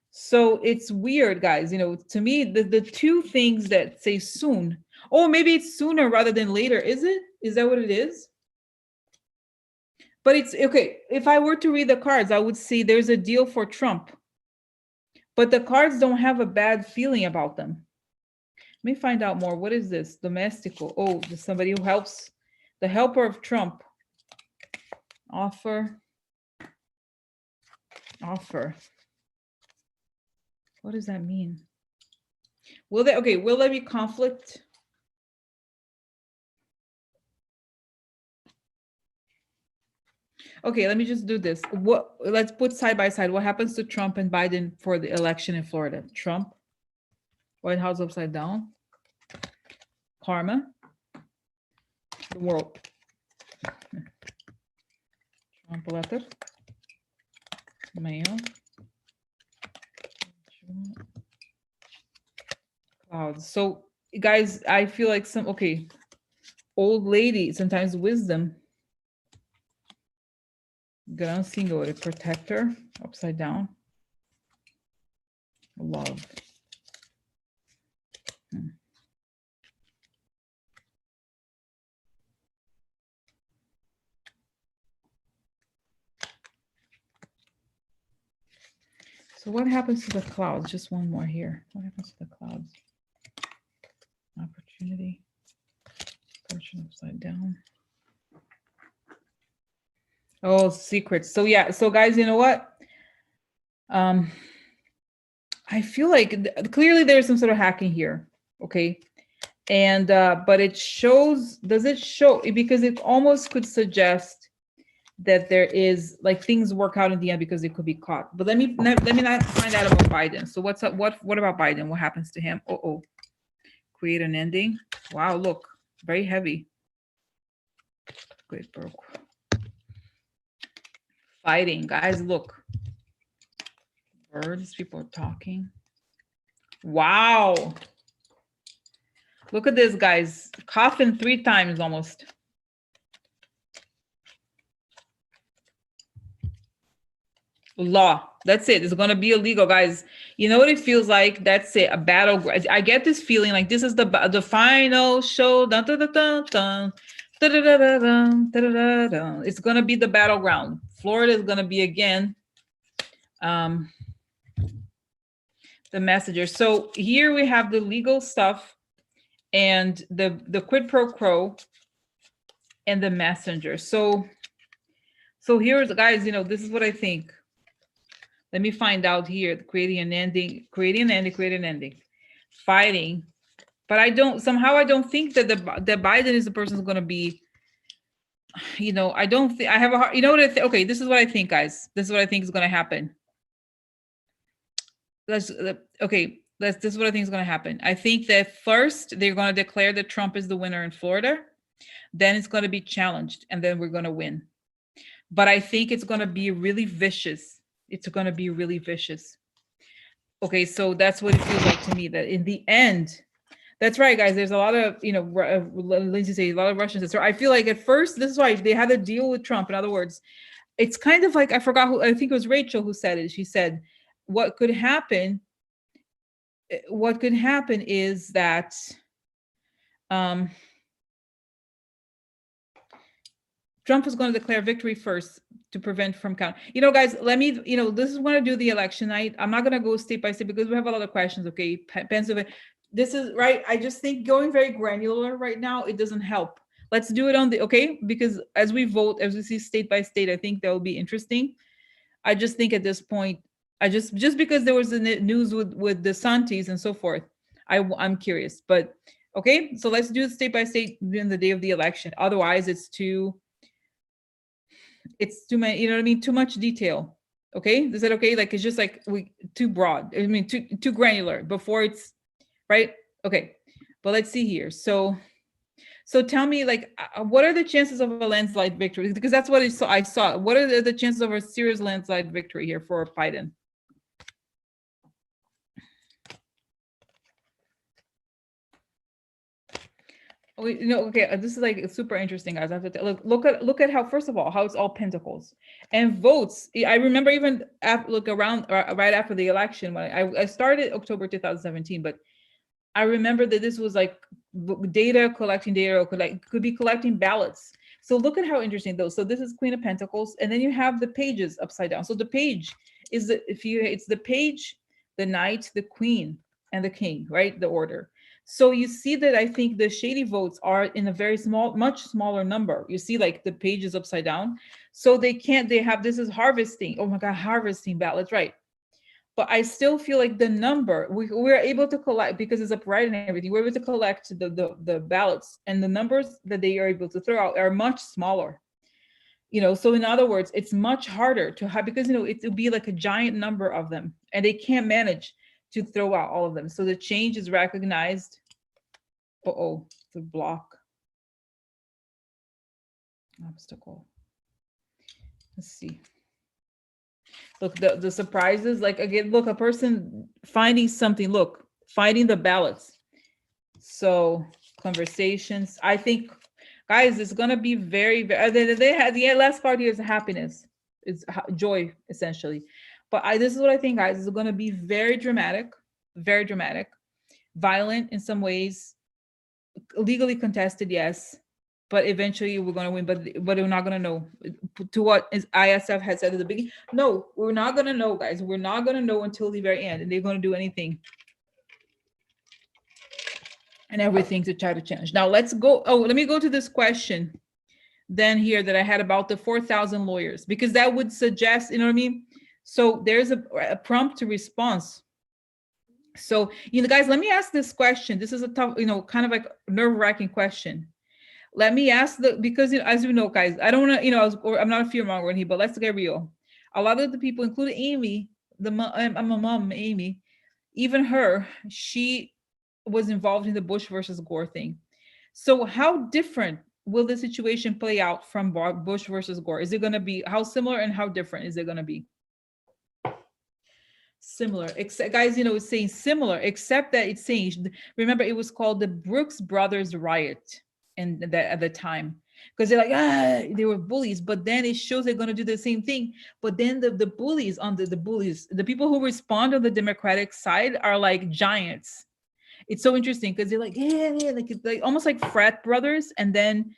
So it's weird, guys. To me, the two things that say soon. Oh, maybe it's sooner rather than later. Is it? Is that what it is? But it's okay. If I were to read the cards, I would see there's a deal for Trump. But the cards don't have a bad feeling about them. Let me find out more. What is this? Domestical. Oh, there's somebody who helps. The helper of Trump. Offer. What does that mean? Will there be conflict? Okay, let me just do this. Let's put side by side. What happens to Trump and Biden for the election in Florida? Trump, White House upside down. Karma. The world. Trump letter. Mail. Clouds. So guys, I feel like old lady, sometimes wisdom. Gran Signore, protector, upside down. Love. So what happens to the clouds? Just one more here. What happens to the clouds? Opportunity. Fortune upside down. Oh, secrets. So yeah. So guys, you know what? I feel like clearly there's some sort of hacking here. Okay. And but it shows, does it show? Because it almost could suggest that there is like things work out in the end because it could be caught. But let me not find out about Biden. So what's up? What about Biden? What happens to him? Oh, create an ending. Wow, look, very heavy. Great broke. Fighting, guys, look. Birds, people are talking. Wow. Look at this, guys. Coughing 3 times almost. Law. That's it. It's going to be illegal, guys. You know what it feels like? That's it. A battle. I get this feeling like this is the final show. Dun, dun, dun, dun, dun. It's going to be the battleground. Florida is going to be again the messenger. So here we have the legal stuff and the quid pro quo and the messenger. So here's, guys, you know, this is what I think. Let me find out here. Creating an ending. Fighting. But I don't think that that Biden is the person who's going to be, you know, I don't think I have a hard, you know what I think? Okay, this is what I think, guys. This is what I think is going to happen. This is what I think is going to happen. I think that first they're going to declare that Trump is the winner in Florida. Then it's going to be challenged and then we're going to win. But I think it's going to be really vicious. It's going to be really vicious. Okay, so that's what it feels like to me, that in the end, that's right, guys. There's a lot of, you know, Lindsay says a lot of Russians. So I feel like at first, this is why they had a deal with Trump. In other words, it's kind of like, I forgot who, I think it was Rachel who said it. She said, what could happen is that Trump is going to declare victory first to prevent from count. You know, guys, let me, you know, this is when I do the election night. I'm not going to go state by state because we have a lot of questions. Okay. Pennsylvania. This is right. I just think going very granular right now, it doesn't help. Let's do it on the, okay. Because as we vote, as we see state by state, I think that will be interesting. I just think at this point, just because there was the news with DeSantis and so forth, I'm curious, but okay. So let's do it state by state during the day of the election. Otherwise it's too many, you know what I mean? Too much detail. Okay. Is that okay? Like, it's just like too broad. I mean, too granular before it's right. Okay. But let's see here. So tell me, like, what are the chances of a landslide victory? Because that's what I saw. What are the chances of a serious landslide victory here for Biden? Oh, you know, okay, this is like super interesting, guys. I have to look at how, first of all, how it's all pentacles and votes. I remember even right after the election when I started October 2017, but I remember that this was like collecting data, could be collecting ballots. So look at how interesting those. So this is Queen of Pentacles, and then you have the pages upside down. So the page is it's the page, the knight, the queen, and the king, right? The order. So you see that I think the shady votes are in a very much smaller number. You see, like the page is upside down. So they have, this is harvesting. Oh my God, harvesting ballots, right? But I still feel like the number we're able to collect, because it's upright and everything, we're able to collect the ballots, and the numbers that they are able to throw out are much smaller. You know, so in other words, it's much harder to have, because, you know, it will be like a giant number of them and they can't manage to throw out all of them. So the change is recognized. The block. Obstacle. Let's see. Look, the surprises, like, again, look, a person finding something, look, finding the ballots. So conversations, I think, guys, it's going to be very, they had the last part here is happiness. It's joy essentially. But this is what I think, guys. It's going to be very dramatic, violent in some ways, legally contested, yes, but eventually we're going to win. But we're not going to know to what is ISF had said at the beginning. No, we're not going to know, guys. We're not going to know until the very end, and they're going to do anything and everything to try to change. Now let's go. Oh, let me go to this question then here that I had about the 4,000 lawyers, because that would suggest, you know what I mean? So there's a prompt to response. So, guys, let me ask this question. This is a tough, kind of like nerve-wracking question. Let me ask because as you know, guys, I don't want to, I'm not a fear monger here, but let's get real. A lot of the people, including Amy, I'm a mom, Amy, even her, she was involved in the Bush versus Gore thing. So how different will the situation play out from Bush versus Gore? Is it going to be, how similar and how different is it going to be? Similar, except, guys, it's saying similar, except that it's saying, remember, it was called the Brooks Brothers riot at the time, because they're like, they were bullies, but then it shows they're going to do the same thing. But then the bullies the people who respond on the Democratic side are like giants. It's so interesting because they're like, yeah, like almost like frat brothers, and then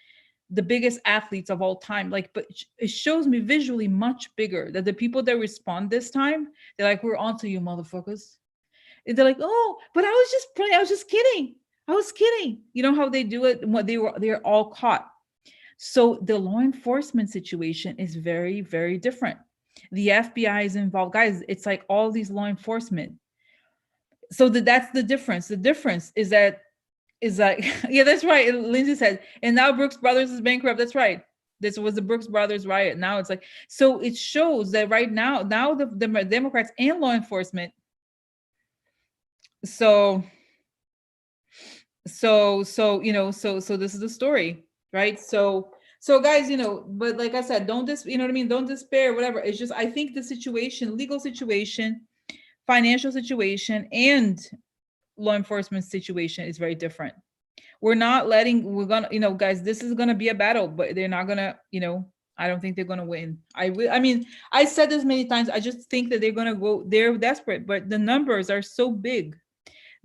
the biggest athletes of all time. Like, but it shows me visually much bigger that the people that respond this time, they're like, we're onto you, motherfuckers. And they're like, oh, but I was just playing. I was just kidding. I was kidding. You know how they do it? They're all caught. So the law enforcement situation is very, very different. The FBI is involved, guys. It's like all these law enforcement. So that's the difference. The difference is that yeah, that's right. Lindsay said, and now Brooks Brothers is bankrupt. That's right. This was the Brooks Brothers riot. Now it's like, so it shows that right now the Democrats and law enforcement. So this is the story, right? So guys, but like I said, don't don't despair, whatever. It's just, I think the situation, legal situation, financial situation, and law enforcement situation is very different. We're gonna, guys, this is gonna be a battle, but they're not gonna, I don't think they're gonna win. I mean, I said this many times. I just think that they're desperate, but the numbers are so big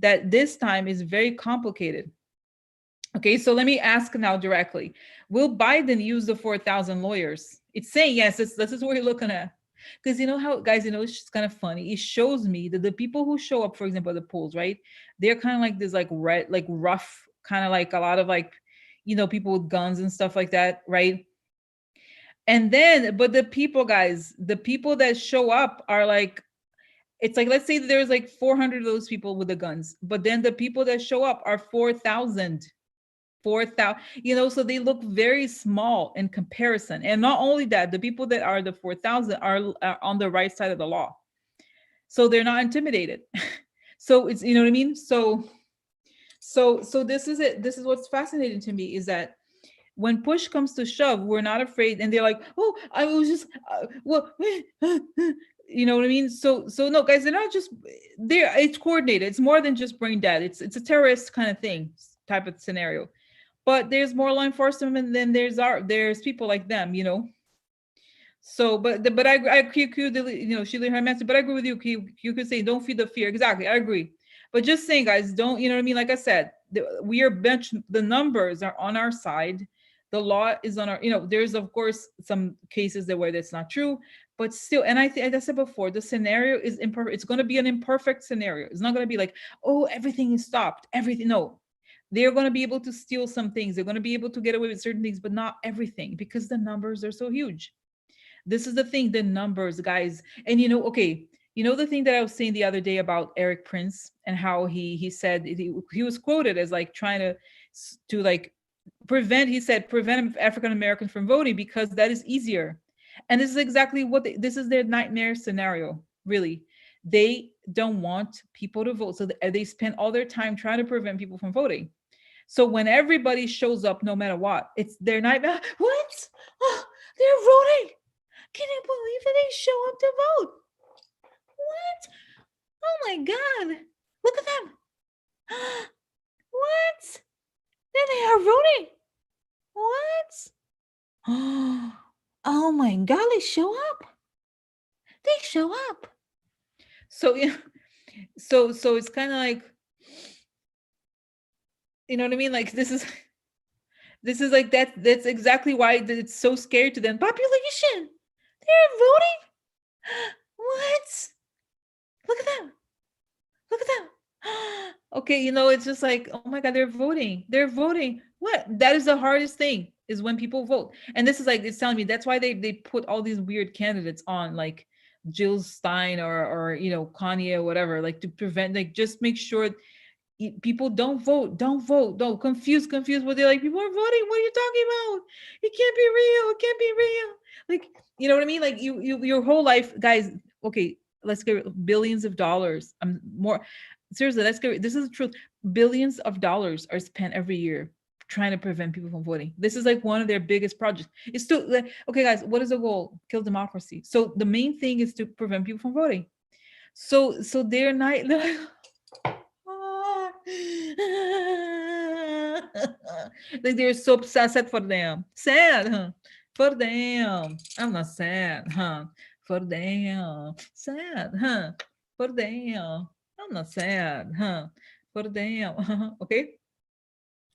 that this time is very complicated. Okay, so let me ask now directly. Will Biden use the 4,000 lawyers? It's saying yes. This is what we're looking at. Because you know how, guys, it's just kind of funny. It shows me that the people who show up, for example, at the polls, right? They're kind of like this, like red, like rough, kind of like a lot of like, people with guns and stuff like that, right? And then, but the people, guys, the people that show up are like, it's like, let's say that there's like 400 of those people with the guns, but then the people that show up are 4,000. 4,000, so they look very small in comparison. And not only that, the people that are the 4,000 are on the right side of the law. So they're not intimidated. So it's, you know what I mean? So this is it. This is what's fascinating to me, is that when push comes to shove, we're not afraid. And they're like, oh, I was just, well, you know what I mean? So no, guys, they're not just, it's coordinated. It's more than just brain dead. It's a terrorist kind of thing, type of scenario. But there's more law enforcement than there's people like them, So, but I QQ, she learned her message. But I agree with you. You could say, don't feed the fear. Exactly, I agree. But just saying, guys, don't, you know what I mean? Like I said, the numbers are on our side. The law is on our, there's of course some cases where that's not true, but still, and I think, as I said before, the scenario is imperfect. It's going to be an imperfect scenario. It's not going to be like, oh, everything is stopped. Everything, no. They're going to be able to steal some things. They're going to be able to get away with certain things, but not everything, because the numbers are so huge. This is the thing, the numbers, guys. And okay, the thing that I was saying the other day about Eric Prince and how he said he was quoted as like trying to like prevent African Americans from voting because that is easier. And this is exactly what this is their nightmare scenario, really. They don't want people to vote. So they spend all their time trying to prevent people from voting. So when everybody shows up, no matter what, it's their nightmare. What? Oh, they're voting. Can you believe that they show up to vote? What? Oh my God. Look at them. What? There they are voting. What? Oh my God, they show up. they show up. So yeah, so it's kind of like, you know what I mean? Like this is like that's exactly why it's so scary to them. Population, they're voting. What? Look at them. Look at them. Okay, you know, it's just like, oh my God, they're voting. They're voting. What? That is the hardest thing, is when people vote. And this is like, it's telling me that's why they put all these weird candidates on, like Jill Stein or you know, Kanye or whatever, like to prevent, like just make sure people don't vote, don't confuse what they're like. People are voting. What are you talking about? It can't be real. It can't be real. Like, you know what I mean? Like your whole life, guys. Okay, let's get billions of dollars. I'm more seriously. Let's get. This is the truth. Billions of dollars are spent every year trying to prevent people from voting. This is like one of their biggest projects. It's to like, okay, guys, what is the goal? Kill democracy. So the main thing is to prevent people from voting. So they're not. Like they're so sad for them. Sad, huh? For them. I'm not sad, huh? For them. Sad, huh? For them. I'm not sad, huh? For them. Okay.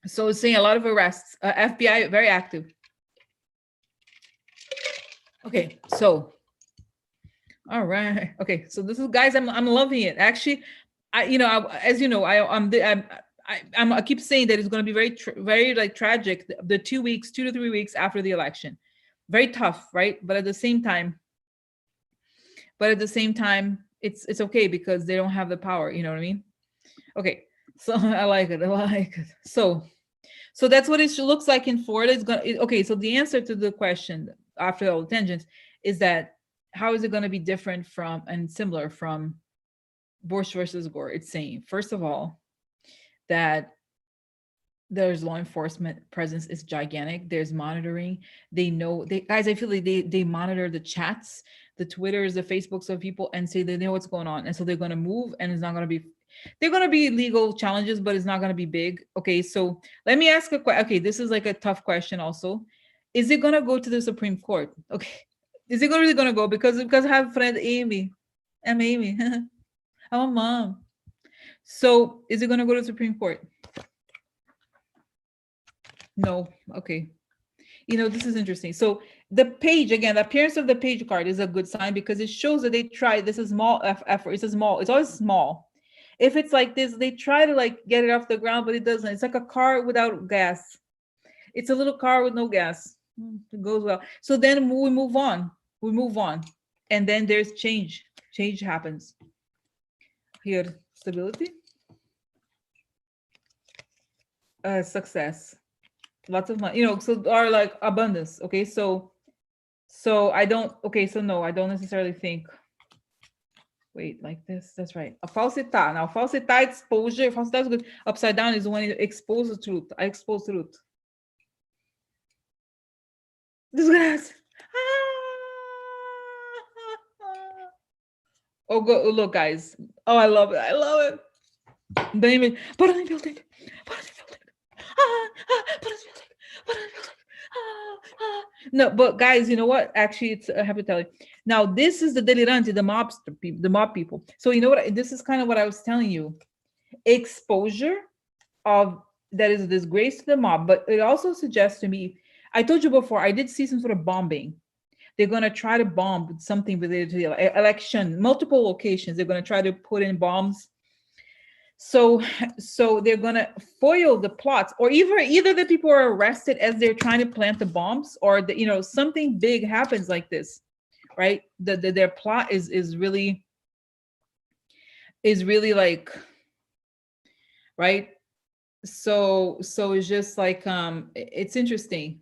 So it's seeing a lot of arrests. FBI very active. Okay. So all right. Okay. So this is, guys. I'm loving it. Actually, as you know, I keep saying that it's going to be very like tragic. The 2 weeks, 2 to 3 weeks after the election, very tough, right? But at the same time, it's okay because they don't have the power. You know what I mean? Okay. So I like it. I like it. So that's what it looks like in Florida. Okay. So the answer to the question, after all the tangents, is that how is it going to be different from and similar from Bush versus Gore? It's saying, first of all, that there's law enforcement presence is gigantic. There's monitoring. They know, they guys, I feel like they monitor the chats, the Twitters, the Facebooks of people, and say they know what's going on. And so they're going to move, and it's not going to be, they're going to be legal challenges, but it's not going to be big. Okay. So let me ask a question. Okay. This is like a tough question also. Is it going to go to the Supreme Court? Okay. Is it really going to go? Because I have a friend, Amy. I'm Amy. I'm a mom. So is it going to go to the Supreme Court? No. Okay. You know, this is interesting. So the page, again, the appearance of the page card is a good sign because it shows that they try. This is small effort. It's a small. It's always small. If it's like this, they try to like get it off the ground, but it doesn't. It's like a car without gas. It's a little car with no gas. It goes well. So then we move on. We move on, and then there's change. Change happens. Here, stability, success, lots of money. You know, so are like abundance. Okay, so I don't. Okay, so no, I don't necessarily think. Wait, like this. That's right. A falsitar. Now, falsitar exposure. Falsitar is good. Upside down is when you expose the truth. I expose truth. Desgraça. Oh, go look, guys. Oh, I love it. I love it. Damon, para the building. Para the building. Para the building. Para the building. No, but guys, you know what? Actually, it's I have to tell you. Now, this is the delirante, the mob people. So you know what? This is kind of what I was telling you. Exposure of that is a disgrace to the mob, but it also suggests to me. I told you before. I did see some sort of bombing. They're going to try to bomb something related to the election, multiple locations. They're going to try to put in bombs. So they're going to foil the plots, or either the people are arrested as they're trying to plant the bombs, or something big happens like this, right? Their plot is really like, right? So it's just like it's interesting.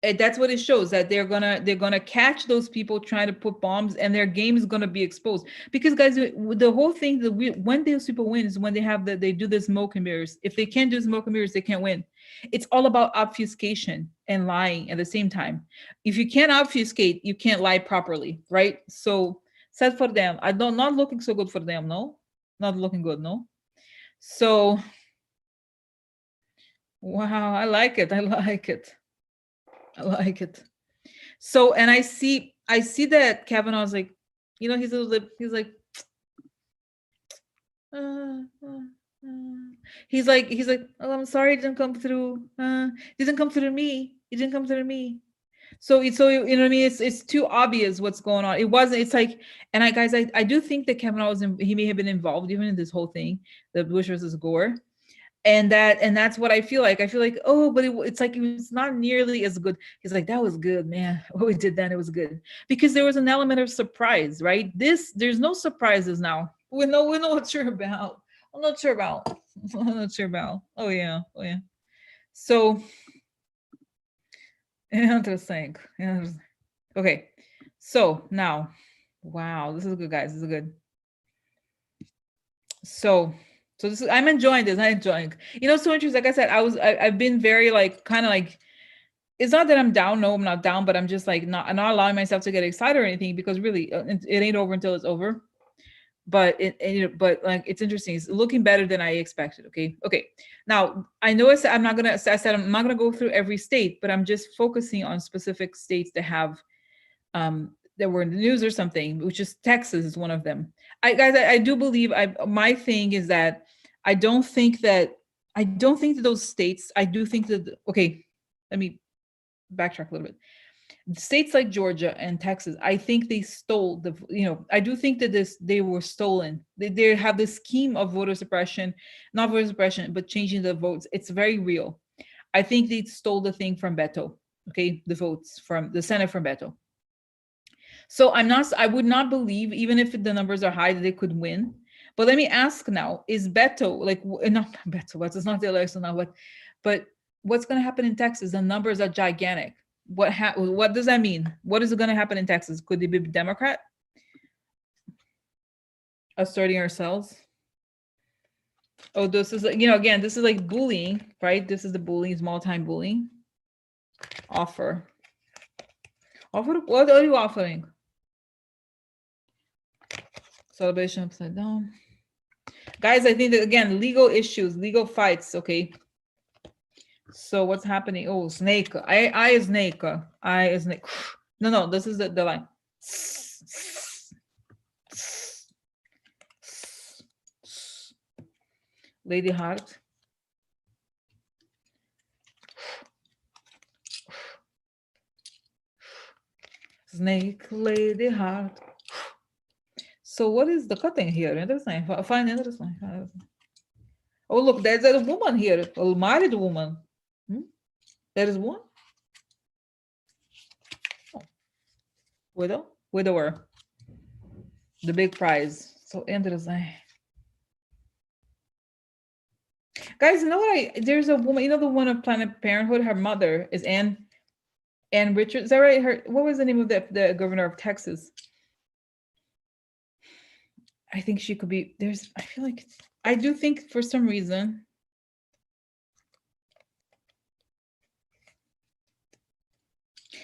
That's what it shows, that they're gonna catch those people trying to put bombs, and their game is gonna be exposed. Because guys, the whole thing that when those people win is when they do the smoke and mirrors. If they can't do smoke and mirrors, they can't win. It's all about obfuscation and lying at the same time. If you can't obfuscate, you can't lie properly, right? So sad for them. I don't not looking so good for them. No, not looking good. No. So wow, I like it. I like it. I like it. So, and I see that Kavanaugh's like You know, his little lip. He's like, uh, uh, he's like, oh, I'm sorry, it didn't come through. Didn't come through me. It didn't come through me. So you know what I mean? It's too obvious what's going on. It wasn't. It's like, and I do think that Kavanaugh he may have been involved even in this whole thing, the Bush versus Gore, and that's what I feel like. I feel like, oh, but it's like it was not nearly as good. He's like, that was good, man. What we did then, it was good because there was an element of surprise, right? There's no surprises now. We're not sure about. I'm not sure about. I'm not sure about. Oh yeah, oh yeah. So interesting. Interesting. Okay, so now, wow, this is good, guys. This is good. So this is, I'm enjoying this. I'm enjoying. You know, so interesting. Like I said, I've been very like kind of like, it's not that I'm down. No, I'm not down, but I'm just like not allowing myself to get excited or anything because really, it ain't over until it's over. But but like it's interesting. It's looking better than I expected. Okay. Now I know I said I said I'm not gonna go through every state, but I'm just focusing on specific states that have that were in the news or something, which is Texas is one of them. I do believe my thing is that I don't think that those states, I do think that okay, let me backtrack a little bit. States like Georgia and Texas, I think they stole I do think that they were stolen. They have this scheme of voter suppression, not voter suppression, but changing the votes. It's very real. I think they stole the thing from Beto, okay, the votes from the Senate from Beto. So I would not believe, even if the numbers are high, that they could win. But let me ask now, is Beto, like, not Beto, but it's not the election now, but what's going to happen in Texas? The numbers are gigantic. What does that mean? What is going to happen in Texas? Could they be Democrat? Asserting ourselves. Oh, this is, again, this is like bullying, right? This is the bullying, small time bullying. Offer. What are you offering? Celebration upside down. Guys, I think that, again, legal issues, legal fights, okay? So what's happening? Oh, snake. I is snake. I is snake. No, this is the line. Lady Heart. Snake, Lady Heart. So what is the cutting here? Interesting. Fine, interesting. Oh, look, there's a woman here, a married woman. There is one. Oh. Widower. The big prize. So interesting. Guys, you know what? There's a woman, the one of Planned Parenthood. Her mother is Ann Richards. Is that right? What was the name of the governor of Texas? I think she could be. I feel like I do think for some reason.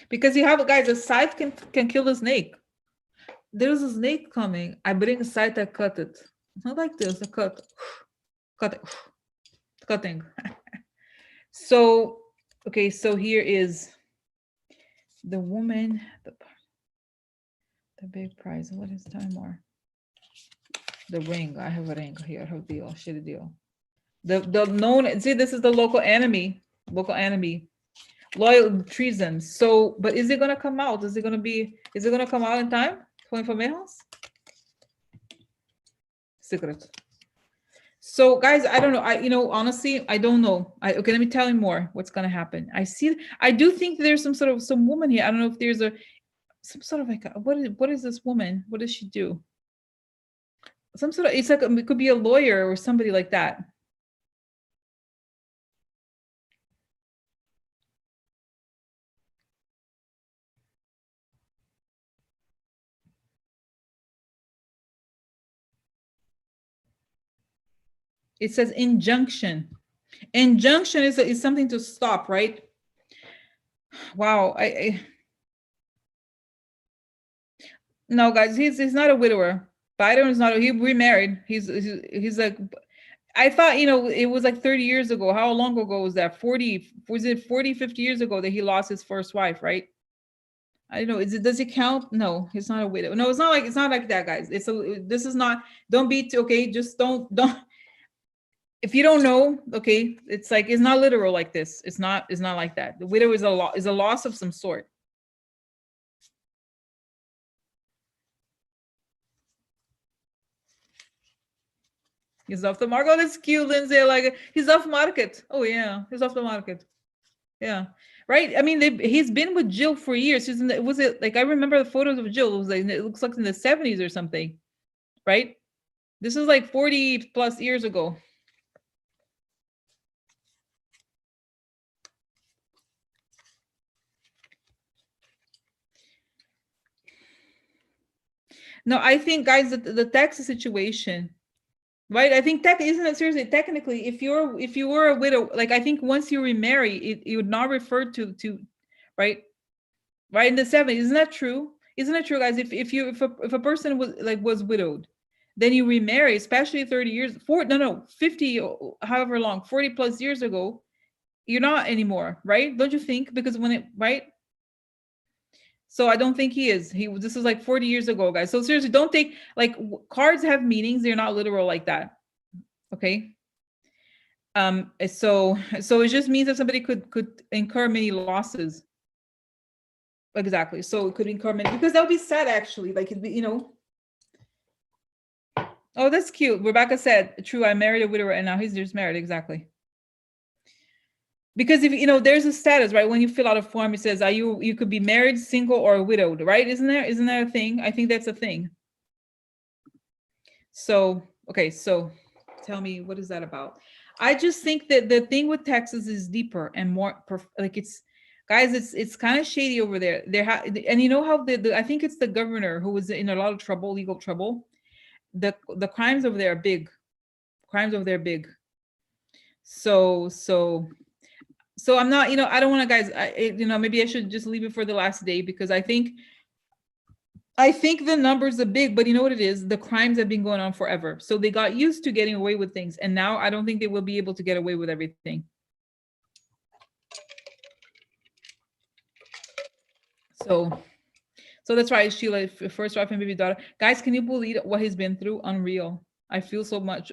Because you have, guys, a scythe can kill a snake. There's a snake coming. I bring a scythe, I cut it. Not like this, I cut it. Cutting. So, okay, so here is the woman, the big prize. What is time more? The ring. I have a ring here. Her deal. Shitty deal. The known. See, this is the local enemy. Loyal treason. So, but is it gonna come out? Is it gonna come out in time? 24 minutes? Secret. So guys, I don't know. Honestly, I don't know. Okay, let me tell you more. What's gonna happen? I do think there's some woman here. I don't know if there's some sort of like what is this woman? What does she do? Some sort of, it's like it could be a lawyer or somebody like that. It says injunction. Injunction is something to stop, right? Wow. No, guys, he's not a widower. Biden is not. He remarried. He's like, I thought, it was like 30 years ago. How long ago was that? 40, was it 40, 50 years ago that he lost his first wife, right? I don't know. Does it count? No, it's not a widow. No, it's not like that, guys. This is not, don't be okay. Just don't, if you don't know, okay, it's like, it's not literal like this. It's not like that. The widow is a loss of some sort. He's off the market. Oh, that's cute, Lindsay. Like, he's off market. Oh yeah, he's off the market. Yeah, right. I mean, he's been with Jill for years. Was it like, I remember the photos of Jill. It was like, it looks like in the 70s or something, right? This is like 40 plus years ago. No, I think, guys, the tax situation, right? I think isn't it, seriously, technically, if you were a widow, like, I think once you remarry, it would not refer to, right? Right, in the 70s. Isn't that true? Isn't it true, guys? If a person was widowed, then you remarry, especially 30 years, 50, however long, 40 plus years ago, you're not anymore, right? Don't you think? Because right? So I don't think he is. This is like 40 years ago, guys. So seriously, don't take, like, cards have meanings. They're not literal like that. Okay. So it just means that somebody could incur many losses. Exactly. So it could incur many, because that would be sad, actually. Like, it'd be. Oh, that's cute. Rebecca said, true, I married a widower and now he's just married. Exactly. Because if there's a status, right? When you fill out a form, it says, you could be married, single, or widowed, right? Isn't there a thing? I think that's a thing. So, okay, so tell me, what is that about? I just think that the thing with Texas is deeper and more like, guys, it's kind of shady over there. And you know how I think it's the governor who was in a lot of trouble, legal trouble. The crimes over there are big. Crimes over there are big. So I'm not, I don't want to, guys, maybe I should just leave it for the last day, because I think the numbers are big, but you know what it is? The crimes have been going on forever. So they got used to getting away with things. And now I don't think they will be able to get away with everything. So that's right, Sheila, first wife and baby daughter. Guys, can you believe what he's been through? Unreal. I feel so much,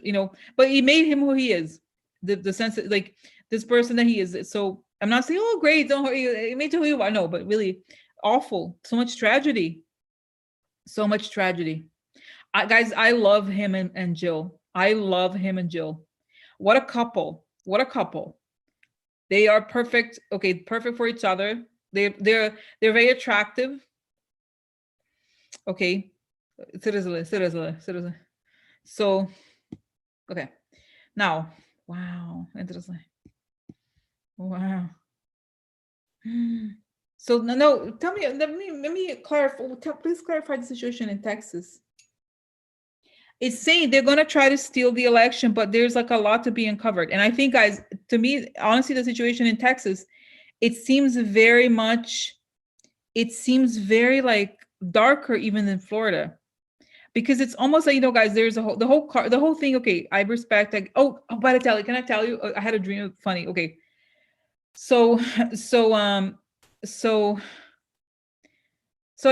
but he made him who he is. The sense that, like, this person that he is. So I'm not saying, oh, great, don't hurry, it made you who you are. No, but really awful. So much tragedy. So much tragedy. Guys, I love him and Jill. I love him and Jill. What a couple. What a couple. They are perfect. Okay, perfect for each other. They're very attractive. Okay. Seriously. So, okay. Now, wow. Interesting. Wow. So no, tell me, let me clarify. Please clarify the situation in Texas. It's saying they're going to try to steal the election, but there's like a lot to be uncovered. And I think, guys, to me, honestly, the situation in Texas, it seems very like darker even than Florida, because it's almost like, guys, there's the whole thing. Okay, I respect. Like, but can I tell you? I had a dream. Funny. Okay, so I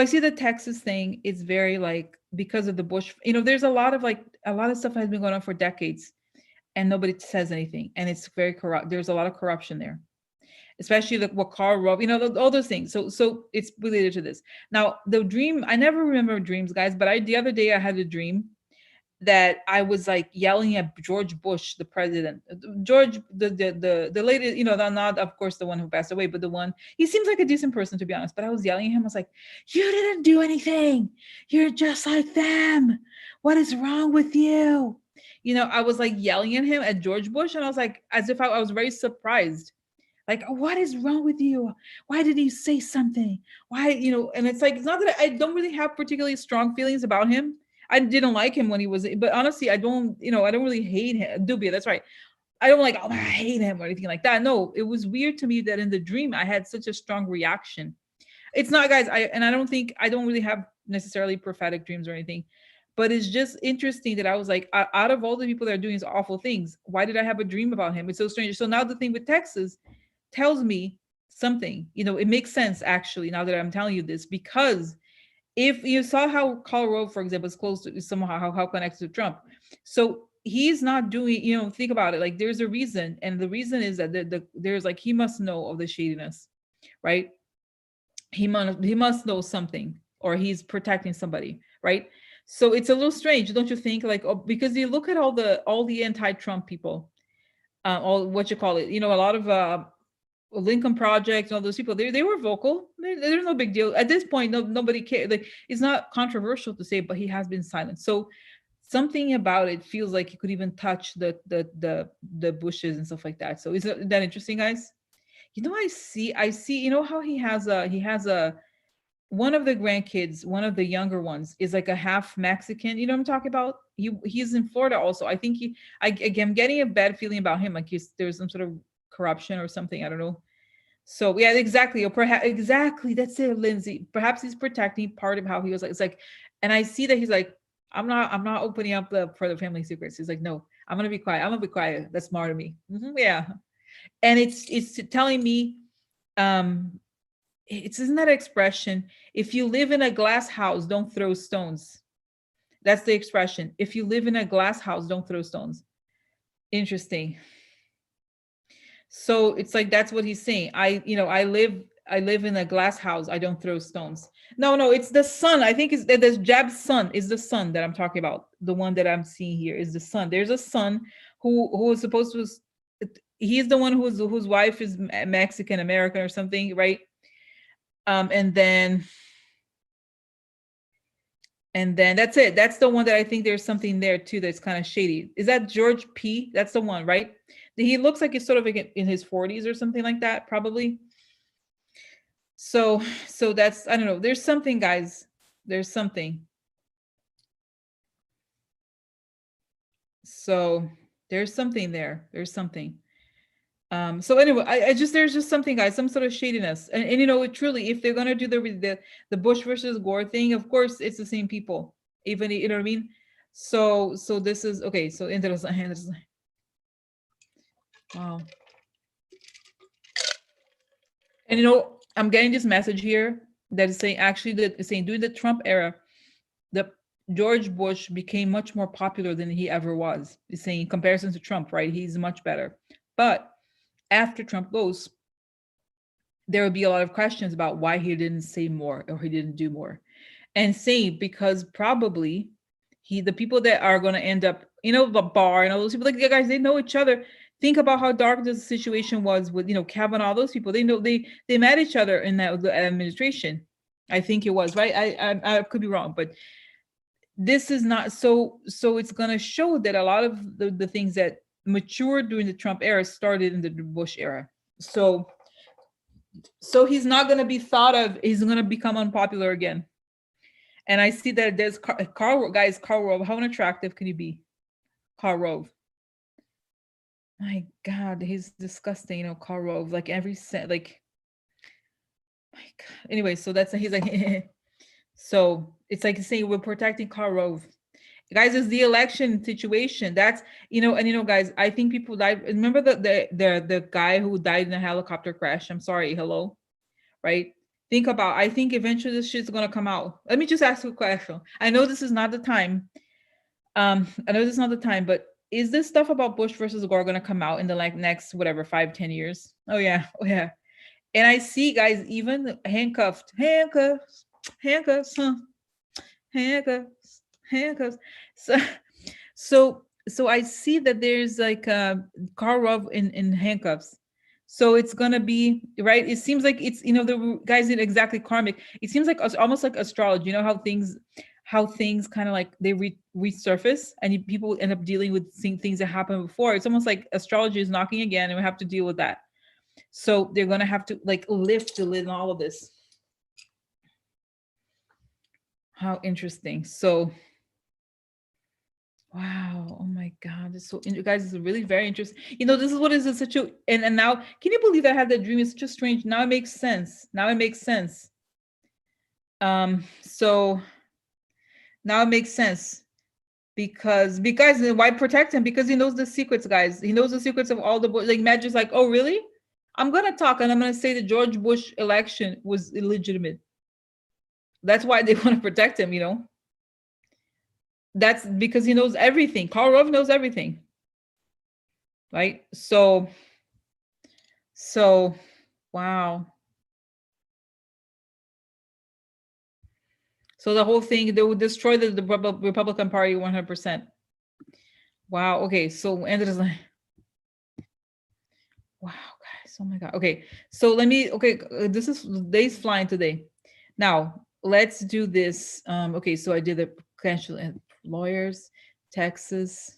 see the Texas thing is very, like, because of the Bush. There's a lot of stuff has been going on for decades, and nobody says anything, and it's very corrupt. There's a lot of corruption there, especially what Carl Rove, all those things. So it's related to this. Now, the dream, I never remember dreams, guys, but the other day I had a dream that I was like yelling at George Bush, the president, George, the lady, not of course the one who passed away, but the one, he seems like a decent person, to be honest. But I was yelling at him. I was like, "You didn't do anything. You're just like them. What is wrong with you?" I was like yelling at him, at George Bush, and I was like, as if I was very surprised. Like, what is wrong with you? Why did he say something? Why, and it's like, it's not that I don't really have particularly strong feelings about him. I didn't like him when he was, but honestly, I don't really hate him. Dubia, that's right. I don't like, I hate him or anything like that. No, it was weird to me that in the dream I had such a strong reaction. It's not, guys, I don't really have necessarily prophetic dreams or anything, but it's just interesting that I was like, out of all the people that are doing these awful things, why did I have a dream about him? It's so strange. So now the thing with Texas tells me something, you know, it makes sense actually now that I'm telling you this, because if you saw how Karl Rove, for example, is close to somehow how connected to Trump. So he's not doing, you know, think about it. Like there's a reason. And the reason is that there's like, he must know of the shadiness, right? He must know something, or he's protecting somebody, right? So it's a little strange, don't you think? Like, oh, because you look at all the anti-Trump people, all what you call it, you know, a lot of Lincoln Project and all those people, they were vocal. There's no big deal at this point. Nobody cares. Like it's not controversial to say, but he has been silent. So something about it feels like he could even touch the bushes and stuff like that. So isn't that interesting, guys? You know, I see. You know how he has a one of the grandkids, one of the younger ones, is like a half Mexican. You know what I'm talking about? He's in Florida also. I think I'm getting a bad feeling about him. Like there's some sort of corruption or something. I don't know. So yeah, exactly. Or perhaps exactly that's it, Lindsay. Perhaps he's protecting part of how he was like. It's like, and I see that he's like, I'm not opening up for the family secrets. He's like, no, I'm gonna be quiet. I'm gonna be quiet. That's smart of me. Yeah, and it's telling me, um, it's isn't that expression? If you live in a glass house, don't throw stones. That's the expression. If you live in a glass house, don't throw stones. Interesting. So it's like that's what he's saying. I live in a glass house. I don't throw stones. No, it's the sun. I think it's the Jab's son is the son that I'm talking about. The one that I'm seeing here is the son. There's a son who is supposed to. He's the one whose wife is Mexican American or something, right? And then that's it. That's the one that I think there's something there too that's kind of shady. Is that George P? That's the one, right? He looks like he's sort of like in his 40s or something like that, probably. So that's, I don't know. There's something, guys. There's something. So there's something there. There's something. So anyway, I just there's just something, guys, some sort of shadiness. And you know, truly, if they're gonna do the Bush versus Gore thing, of course it's the same people. Even you know what I mean? So this is okay. So interesting. Wow. And you know, I'm getting this message here that is saying actually that is saying during the Trump era, the George Bush became much more popular than he ever was. It's saying in comparison to Trump, right? He's much better. But after Trump goes, there will be a lot of questions about why he didn't say more or he didn't do more. And say because probably the people that are going to end up, you know, the bar and all those people, like the guys, they know each other. Think about how dark the situation was with, you know, Kavanaugh, those people. They know they met each other in that the administration. I think it was right. I could be wrong, but this is not so. So it's going to show that a lot of the things that matured during the Trump era started in the Bush era. So he's not going to be thought of. He's going to become unpopular again. And I see that there's Karl Rove. How unattractive can you be? Karl Rove. My God, he's disgusting. You know, Karl Rove. Like every set, like, my God. Anyway, so that's he's like, so it's like saying we're protecting Karl Rove. Guys, it's the election situation. That's and guys, I think people died. Remember the guy who died in a helicopter crash? I'm sorry, hello, right? Think about. I think eventually this shit's gonna come out. Let me just ask you a question. I know this is not the time. I know this is not the time, but is this stuff about Bush versus Gore gonna come out in the like next whatever 5-10 years? Oh yeah. And I see guys even handcuffs, huh? Handcuffs. So I see that there's like Karl Rove in handcuffs. So it's gonna be right. It seems like it's the guys did exactly karmic. It seems like almost like astrology. You know how things kind of like they resurface and people end up dealing with things that happened before. It's almost like astrology is knocking again, and we have to deal with that. So they're gonna have to like lift the lid on all of this. How interesting. So wow. Oh my God. This so guys, this is really very interesting. This is what is such a and now can you believe I had that dream? It's just strange. Now it makes sense. So now it makes sense. Because why protect him? Because he knows the secrets, guys. He knows the secrets of all the like Magic's like, oh really? I'm gonna talk and I'm gonna say the George Bush election was illegitimate. That's why they want to protect him, you know. That's because he knows everything. Karl Rove knows everything, right? So, wow. So the whole thing, they would destroy the Republican Party 100%. Wow. Okay. So Andrew's like, wow, guys. Oh my God. Okay. So let me, okay. This is days flying today. Now let's do this. Okay. So I did the potential lawyers, Texas.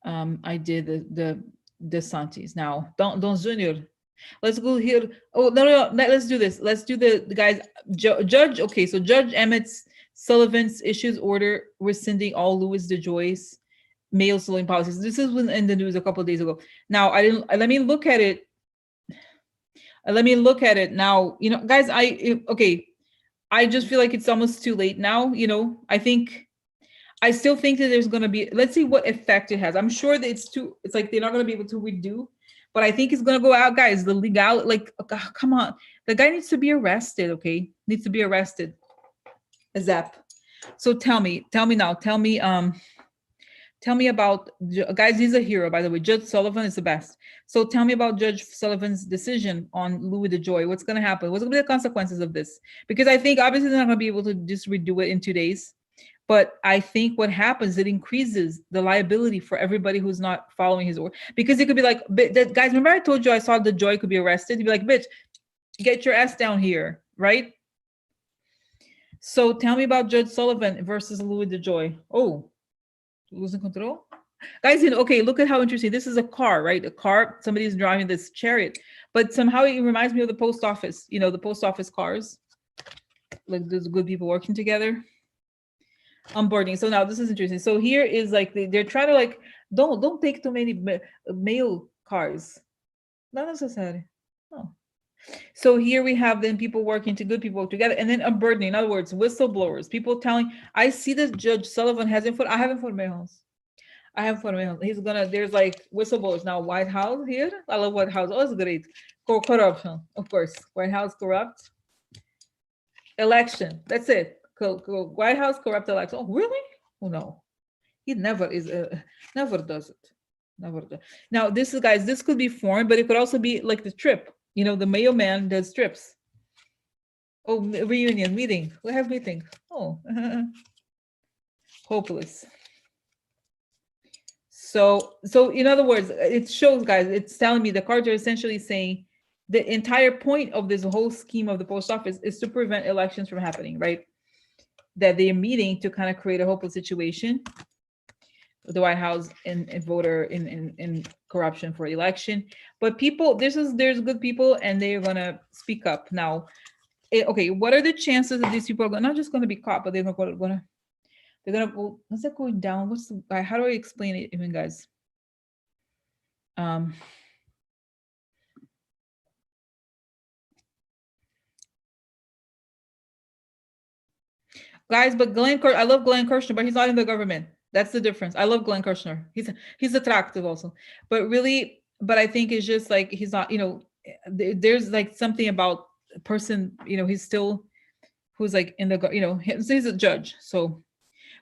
I did the DeSantis. Now, Don Junior. Let's go here. Oh no, let's do this. Let's do the guys. Judge. Okay, so Judge Emmett Sullivan's issues order rescinding all Louis DeJoy's mail stealing policies. This is in the news a couple of days ago. Now, I didn't. Let me look at it. Let me look at it now. You know, guys. Okay. I just feel like it's almost too late now. You know, I still think that there's going to be, let's see what effect it has. I'm sure that it's like they're not going to be able to redo, but I think it's going to go out, guys. The legal, like, oh, come on. The guy needs to be arrested, okay? Needs to be arrested. Zap. So tell me now. Tell me about, guys, he's a hero, by the way. Judge Sullivan is the best. So tell me about Judge Sullivan's decision on Louis DeJoy. What's going to happen? What's going to be the consequences of this? Because I think obviously they're not going to be able to just redo it in 2 days. But I think what happens, it increases the liability for everybody who's not following his order. Because it could be like, guys, remember I told you I saw DeJoy could be arrested? He'd be like, bitch, get your ass down here, right? So tell me about Judge Sullivan versus Louis DeJoy. Oh, losing control? Guys, okay, look at how interesting. This is a car, right? A car, somebody's driving this chariot. But somehow it reminds me of the post office, you know, the post office cars. Like there's good people working together. Onboarding. So now this is interesting. So here is like they're trying to like don't take too many mail cars. Not necessary. Oh. So here we have then people working to good people together, and then unburdening. In other words, whistleblowers, people telling. I see that Judge Sullivan has info. I have information. He's gonna. There's like whistleblowers now. White House here. I love White House. Oh, it's great. Corruption, of course. White House corrupt. Election. That's it. White House corrupt election. Oh, really? Oh no, he never is. Never does it. Never does. Now this is, guys. This could be foreign, but it could also be like the trip. You know, the mailman does trips. Oh, reunion meeting. We have meeting. Oh, hopeless. So in other words, it shows, guys. It's telling me the cards are essentially saying the entire point of this whole scheme of the post office is to prevent elections from happening, right? That they're meeting to kind of create a hopeless situation with the White House and voter in corruption for election. But people, there's good people, and they're gonna speak up now. Okay, what are the chances that these people are not just gonna be caught, but they're gonna well, what's that going down? What's the, how do I explain it even, guys? Guys, but I love Glenn Kirshner, but he's not in the government. That's the difference. I love Glenn Kirshner. He's attractive also, but really, but I think it's just like he's not. You know, there's like something about a person. You know, he's still who's like in the. You know, he's a judge. So,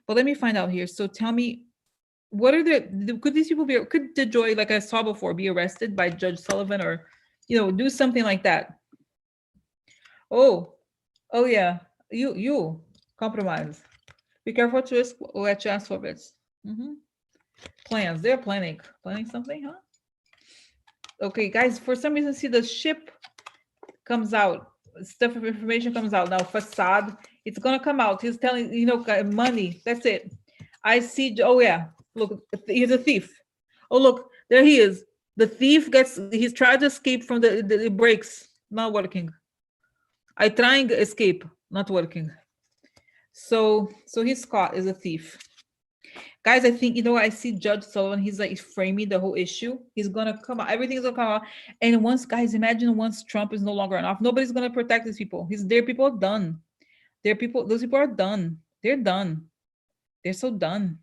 but let me find out here. So tell me, what are could these people be? Could DeJoy, like I saw before, be arrested by Judge Sullivan, or you know, do something like that? Oh yeah, you compromise. Be careful to what you ask for, bitch. Plans. They're planning something, huh? Okay, guys. For some reason, see the ship comes out. Stuff of information comes out now. Facade. It's gonna come out. He's telling money. That's it. I see. Oh yeah. Look, he's a thief. Oh look, there he is. The thief he's tried to escape from the brakes. Not working. I trying to escape. Not working. So he's caught as a thief. Guys, I think, I see Judge Sullivan, he's like framing the whole issue. He's gonna come out, everything's gonna come out. And guys, imagine once Trump is no longer enough, nobody's gonna protect these people. Their people are done. Those people are done. They're done. They're so done.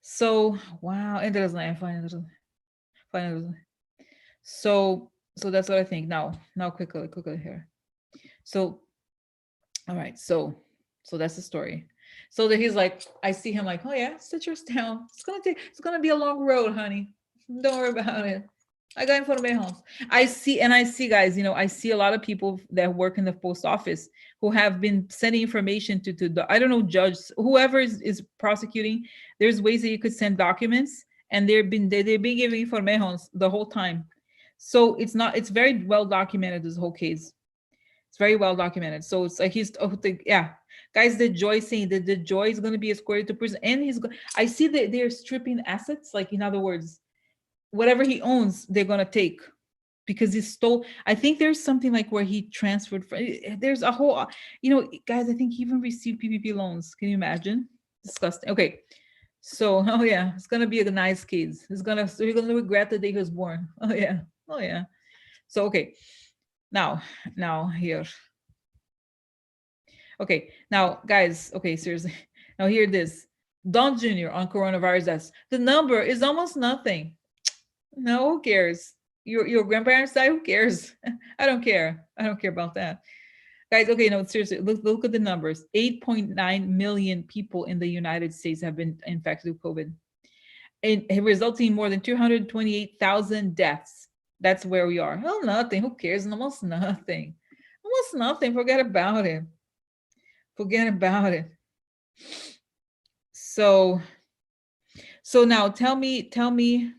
So wow, and there's fine. So So that's what I think. Now quickly here. So, all right. So that's the story. So that he's like, I see him like, oh yeah, sit yours down. It's gonna be a long road, honey. Don't worry about it. I got in front of my house. I see guys, I see a lot of people that work in the post office who have been sending information to the, I don't know, judge, whoever is prosecuting. There's ways that you could send documents, and they've been giving informations the whole time. So it's very well documented, this whole case. It's very well documented. So it's like yeah, guys, the Joy saying that the Joy is going to be escorted to prison, and I see that they're stripping assets. Like, in other words, whatever he owns, they're going to take, because he stole. I think there's something like where he transferred. There's a whole, guys, I think he even received PPP loans. Can you imagine? Disgusting. Okay. So, oh yeah, it's going to be a nice kid. You're going to regret the day he was born. Oh yeah. Oh yeah. So, okay. Now here. Okay, now guys, okay, seriously. Now hear this. Don Jr. on coronavirus deaths. The number is almost nothing. No, who cares? Your grandparents die, who cares? I don't care. I don't care about that. Guys, okay, no, seriously, look at the numbers. 8.9 million people in the United States have been infected with COVID, and resulting in more than 228,000 deaths. That's where we are. Oh, nothing. Who cares? Almost nothing. Almost nothing. Forget about it. Forget about it. So now tell me,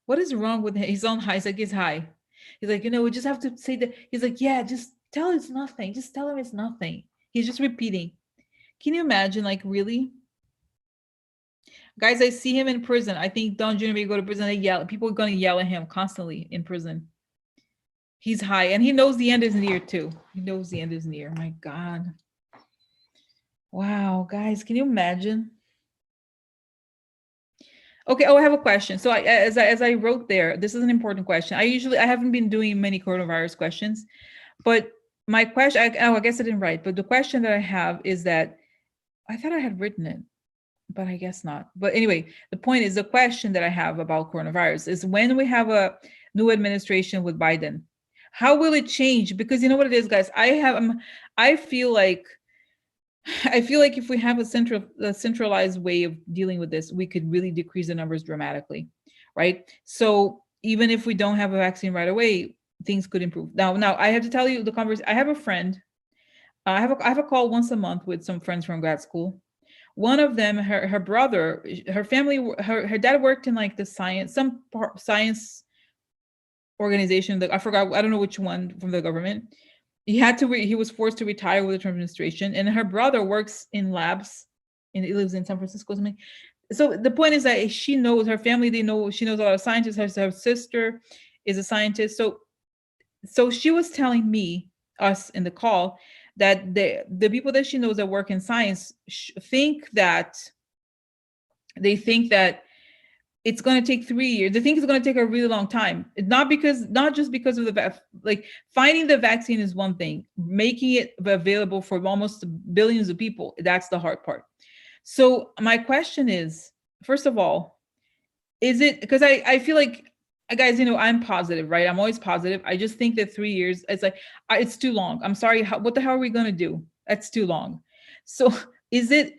what is wrong with him? He's on high. He's like, he's high. He's like, we just have to say that. He's like, yeah, just tell him it's nothing. Just tell him it's nothing. He's just repeating. Can you imagine? Like, really? Guys, I see him in prison. I think Don Jr. may go to prison. They yell. People are going to yell at him constantly in prison. He's high, and he knows the end is near too. He knows the end is near. My God. Wow, guys, can you imagine? Okay. Oh, I have a question. So as I wrote there, this is an important question. I haven't been doing many coronavirus questions, but my question, I guess I didn't write, but the question that I have is that I thought I had written it, but I guess not. But anyway, the point is, the question that I have about coronavirus is, when we have a new administration with Biden, how will it change? Because you know what it is, guys, I feel like if we have a centralized way of dealing with this, we could really decrease the numbers dramatically, right? So even if we don't have a vaccine right away, things could improve. Now I have to tell you the conversation. I have a friend. I have a call once a month with some friends from grad school. One of them, her brother, her family, her dad worked in like the science organization that I forgot. I don't know which one from the government. He was forced to retire with the Trump administration, and her brother works in labs, and he lives in San Francisco or something. So the point is that she knows her family. She knows a lot of scientists. Her sister is a scientist. So she was telling us in the call, that the people that she knows that work in science think that it's going to take 3 years. They think it's going to take a really long time. Not just because of finding the vaccine is one thing. Making it available for almost billions of people, that's the hard part. So my question is, first of all, is it, because I feel like, guys, I'm positive, right? I'm always positive. I just think that 3 years, it's too long. I'm sorry. What the hell are we going to do? That's too long. So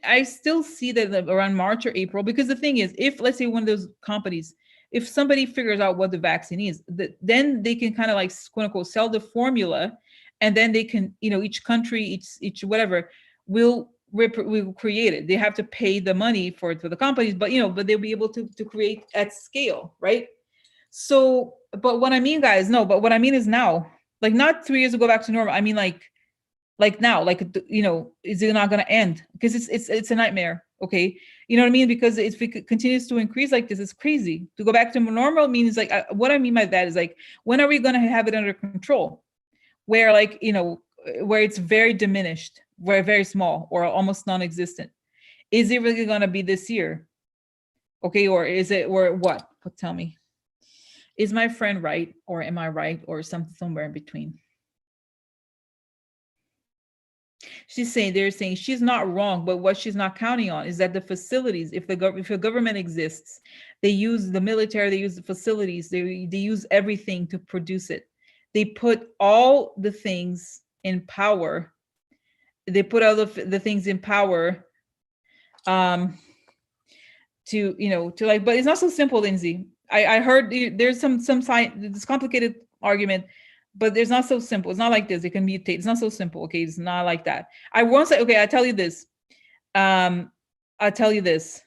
I still see that around March or April, because the thing is, if let's say one of those companies, if somebody figures out what the vaccine is, then they can kind of like, quote unquote, sell the formula, and then they can, each country, each whatever will create it. They have to pay the money for the companies, but they'll be able to create at scale, right? So, but what I mean, guys, no, but what I mean is now, like not 3 years to go back to normal. I mean, like now, is it not going to end? Because it's a nightmare. Okay. You know what I mean? Because if it continues to increase like this, it's crazy. To go back to normal means like, what I mean by that is like, when are we going to have it under control? Where where it's very diminished, where very small or almost non-existent. Is it really going to be this year? Okay. Or is it, or what? Tell me. Is my friend right, or am I right, or somewhere in between? they're saying she's not wrong, but what she's not counting on is that the facilities, if a government exists, they use the military, they use the facilities, they use everything to produce it. They put all the things in power. They put all the things in power to, to like, but it's not so simple, Lindsay. I heard there's some science, this complicated argument, but there's not so simple. It's not like this. It can mutate. It's not so simple. Okay, it's not like that. I won't say. Okay, I tell you this. I'll tell you this.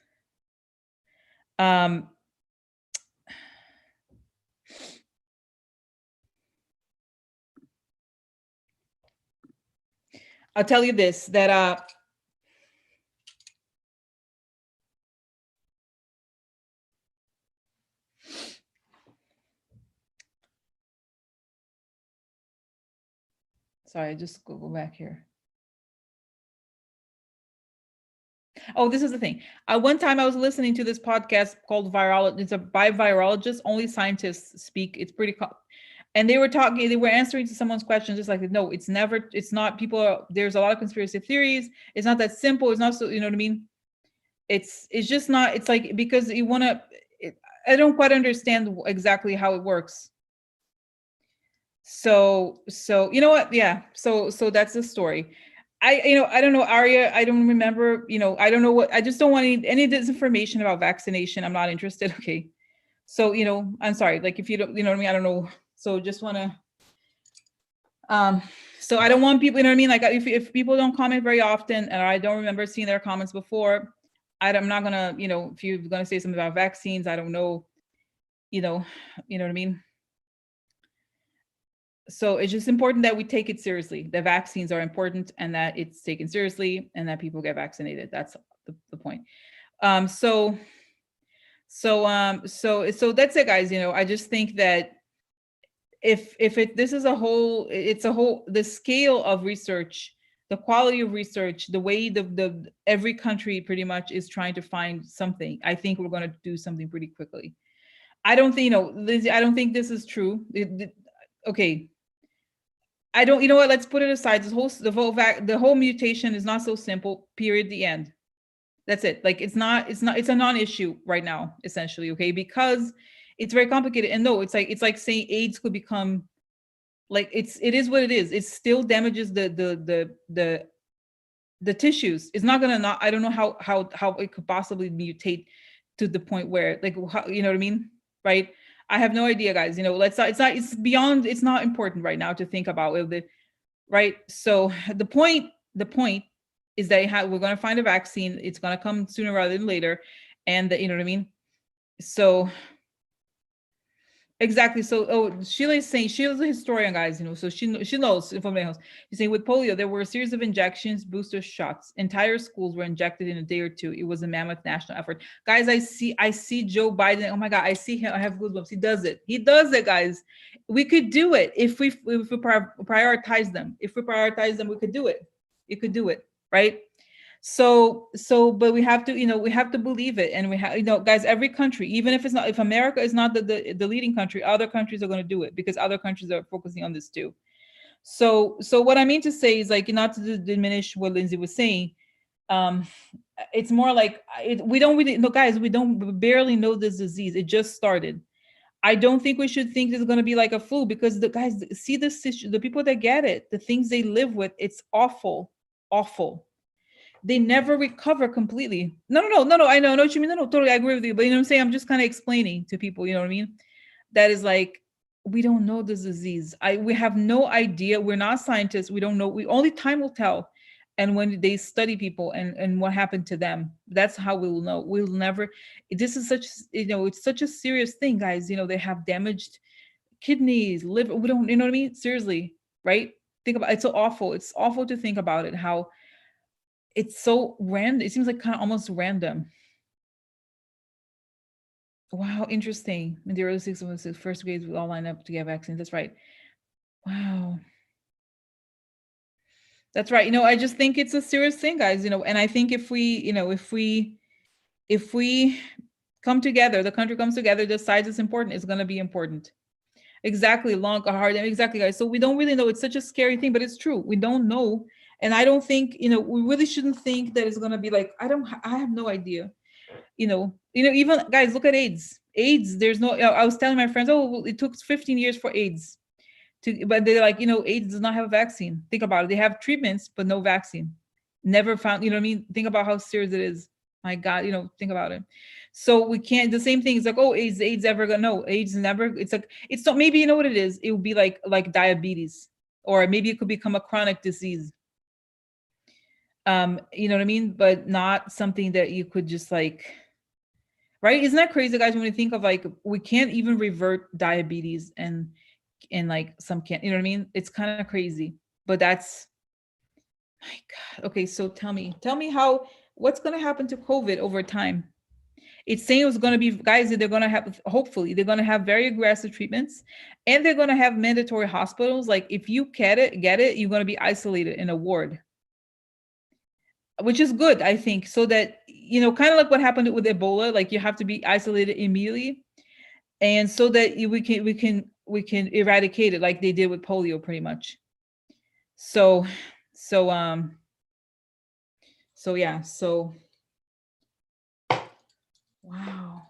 I'll tell you this, that sorry, I just go back here. Oh, this is the thing. One time I was listening to this podcast called Virology. It's by virologists. Only scientists speak. It's pretty and they were talking, they were answering to someone's question, just like, no, it's not, there's a lot of conspiracy theories. It's not that simple. It's not so, you know what I mean? It's just not, it's like, because you want to, I don't quite understand exactly how it works. So you know what? Yeah. So that's the story. I don't know, Arya, I don't remember, I don't know I just don't want any disinformation about vaccination. I'm not interested. Okay. So, I'm sorry, like, if you don't, you know what I mean? I don't know. So just want to, so I don't want people, you know what I mean? Like, if people don't comment very often, and I don't remember seeing their comments before, I'm not gonna, if you're gonna say something about vaccines, I don't know, you know what I mean? So it's just important that we take it seriously. The vaccines are important, and that it's taken seriously, and that people get vaccinated. That's the point. So that's it, guys. I just think that this is the scale of research, the quality of research, the way the every country pretty much is trying to find something. I think we're going to do something pretty quickly. I don't think, Lindsay, I don't think this is true. Okay. I don't, you know what? Let's put it aside. The whole mutation is not so simple. Period. The end. That's it. Like, it's a non-issue right now, essentially. Okay. Because it's very complicated. And no, it's like saying AIDS could become, like, it is what it is. It still damages the tissues. It's not gonna I don't know how it could possibly mutate to the point where, like, how, you know what I mean? Right. I have no idea, guys. It's not important right now to think about it. Right. So the point is that we're going to find a vaccine. It's going to come sooner rather than later. And you know what I mean? So exactly. So, Sheila's saying, Sheila's a historian, guys, so she knows information else. She's saying, with polio, there were a series of injections, booster shots. Entire schools were injected in a day or two. It was a mammoth national effort. Guys, I see Joe Biden. Oh my God, I see him. I have goosebumps. He does it, guys. We could do it if we prioritize them. If we prioritize them, we could do it. You could do it, right? So, but we have to, we have to believe it. And we have, guys, every country, even if America is not the leading country, other countries are going to do it, because other countries are focusing on this too. So what I mean to say is, like, not to diminish what Lindsay was saying. It's more like, we don't really know, guys, we barely know this disease. It just started. I don't think we should think this is going to be like a flu, because the guys see this, the people that get it, the things they live with, it's awful. They never recover completely. No. I know what you mean. No, totally, I agree with you. But you know what I'm saying? I'm just kind of explaining to people, you know what I mean? That is like, we don't know this disease. We have no idea. We're not scientists. We don't know. Only time will tell. And when they study people and what happened to them, that's how we will know. We'll never, this is such, it's such a serious thing, guys. They have damaged kidneys, liver. We don't, you know what I mean? Seriously, right? Think about it. It's so awful. It's awful to think about it, how it's so random. It seems like kind of almost random. Wow, interesting. In the early 60s, first grades would all line up to get vaccines. That's right. Wow. That's right. I just think it's a serious thing, guys, and I think if we come together, the country comes together, decides it's important, it's going to be important. Exactly. Long, hard, exactly, guys. So we don't really know. It's such a scary thing, but it's true. We don't know. And I don't think, we really shouldn't think that it's going to be like, I have no idea. Even guys, look at AIDS. There's no, I was telling my friends, oh, well, it took 15 years for AIDS but they're like, AIDS does not have a vaccine. Think about it. They have treatments, but no vaccine. Never found, you know what I mean? Think about how serious it is. My God, think about it. So we can't, the same thing is like, oh, AIDS ever gonna, no, AIDS never, it's like, it's not, maybe you know what it is? It would be like diabetes, or maybe it could become a chronic disease. You know what I mean? But not something that you could just like, right? Isn't that crazy, guys? When we think of like, we can't even revert diabetes and like some can't, you know what I mean? It's kind of crazy, but that's, my God. Okay, so tell me what's going to happen to COVID over time? It's saying it's going to be, guys, that they're going to have, hopefully they're going to have very aggressive treatments, and they're going to have mandatory hospitals. Like if you get it, you're going to be isolated in a ward, which is good, I think, so that, kind of like what happened with Ebola, like you have to be isolated immediately. And so that we can eradicate it like they did with polio, pretty much. So yeah, so wow.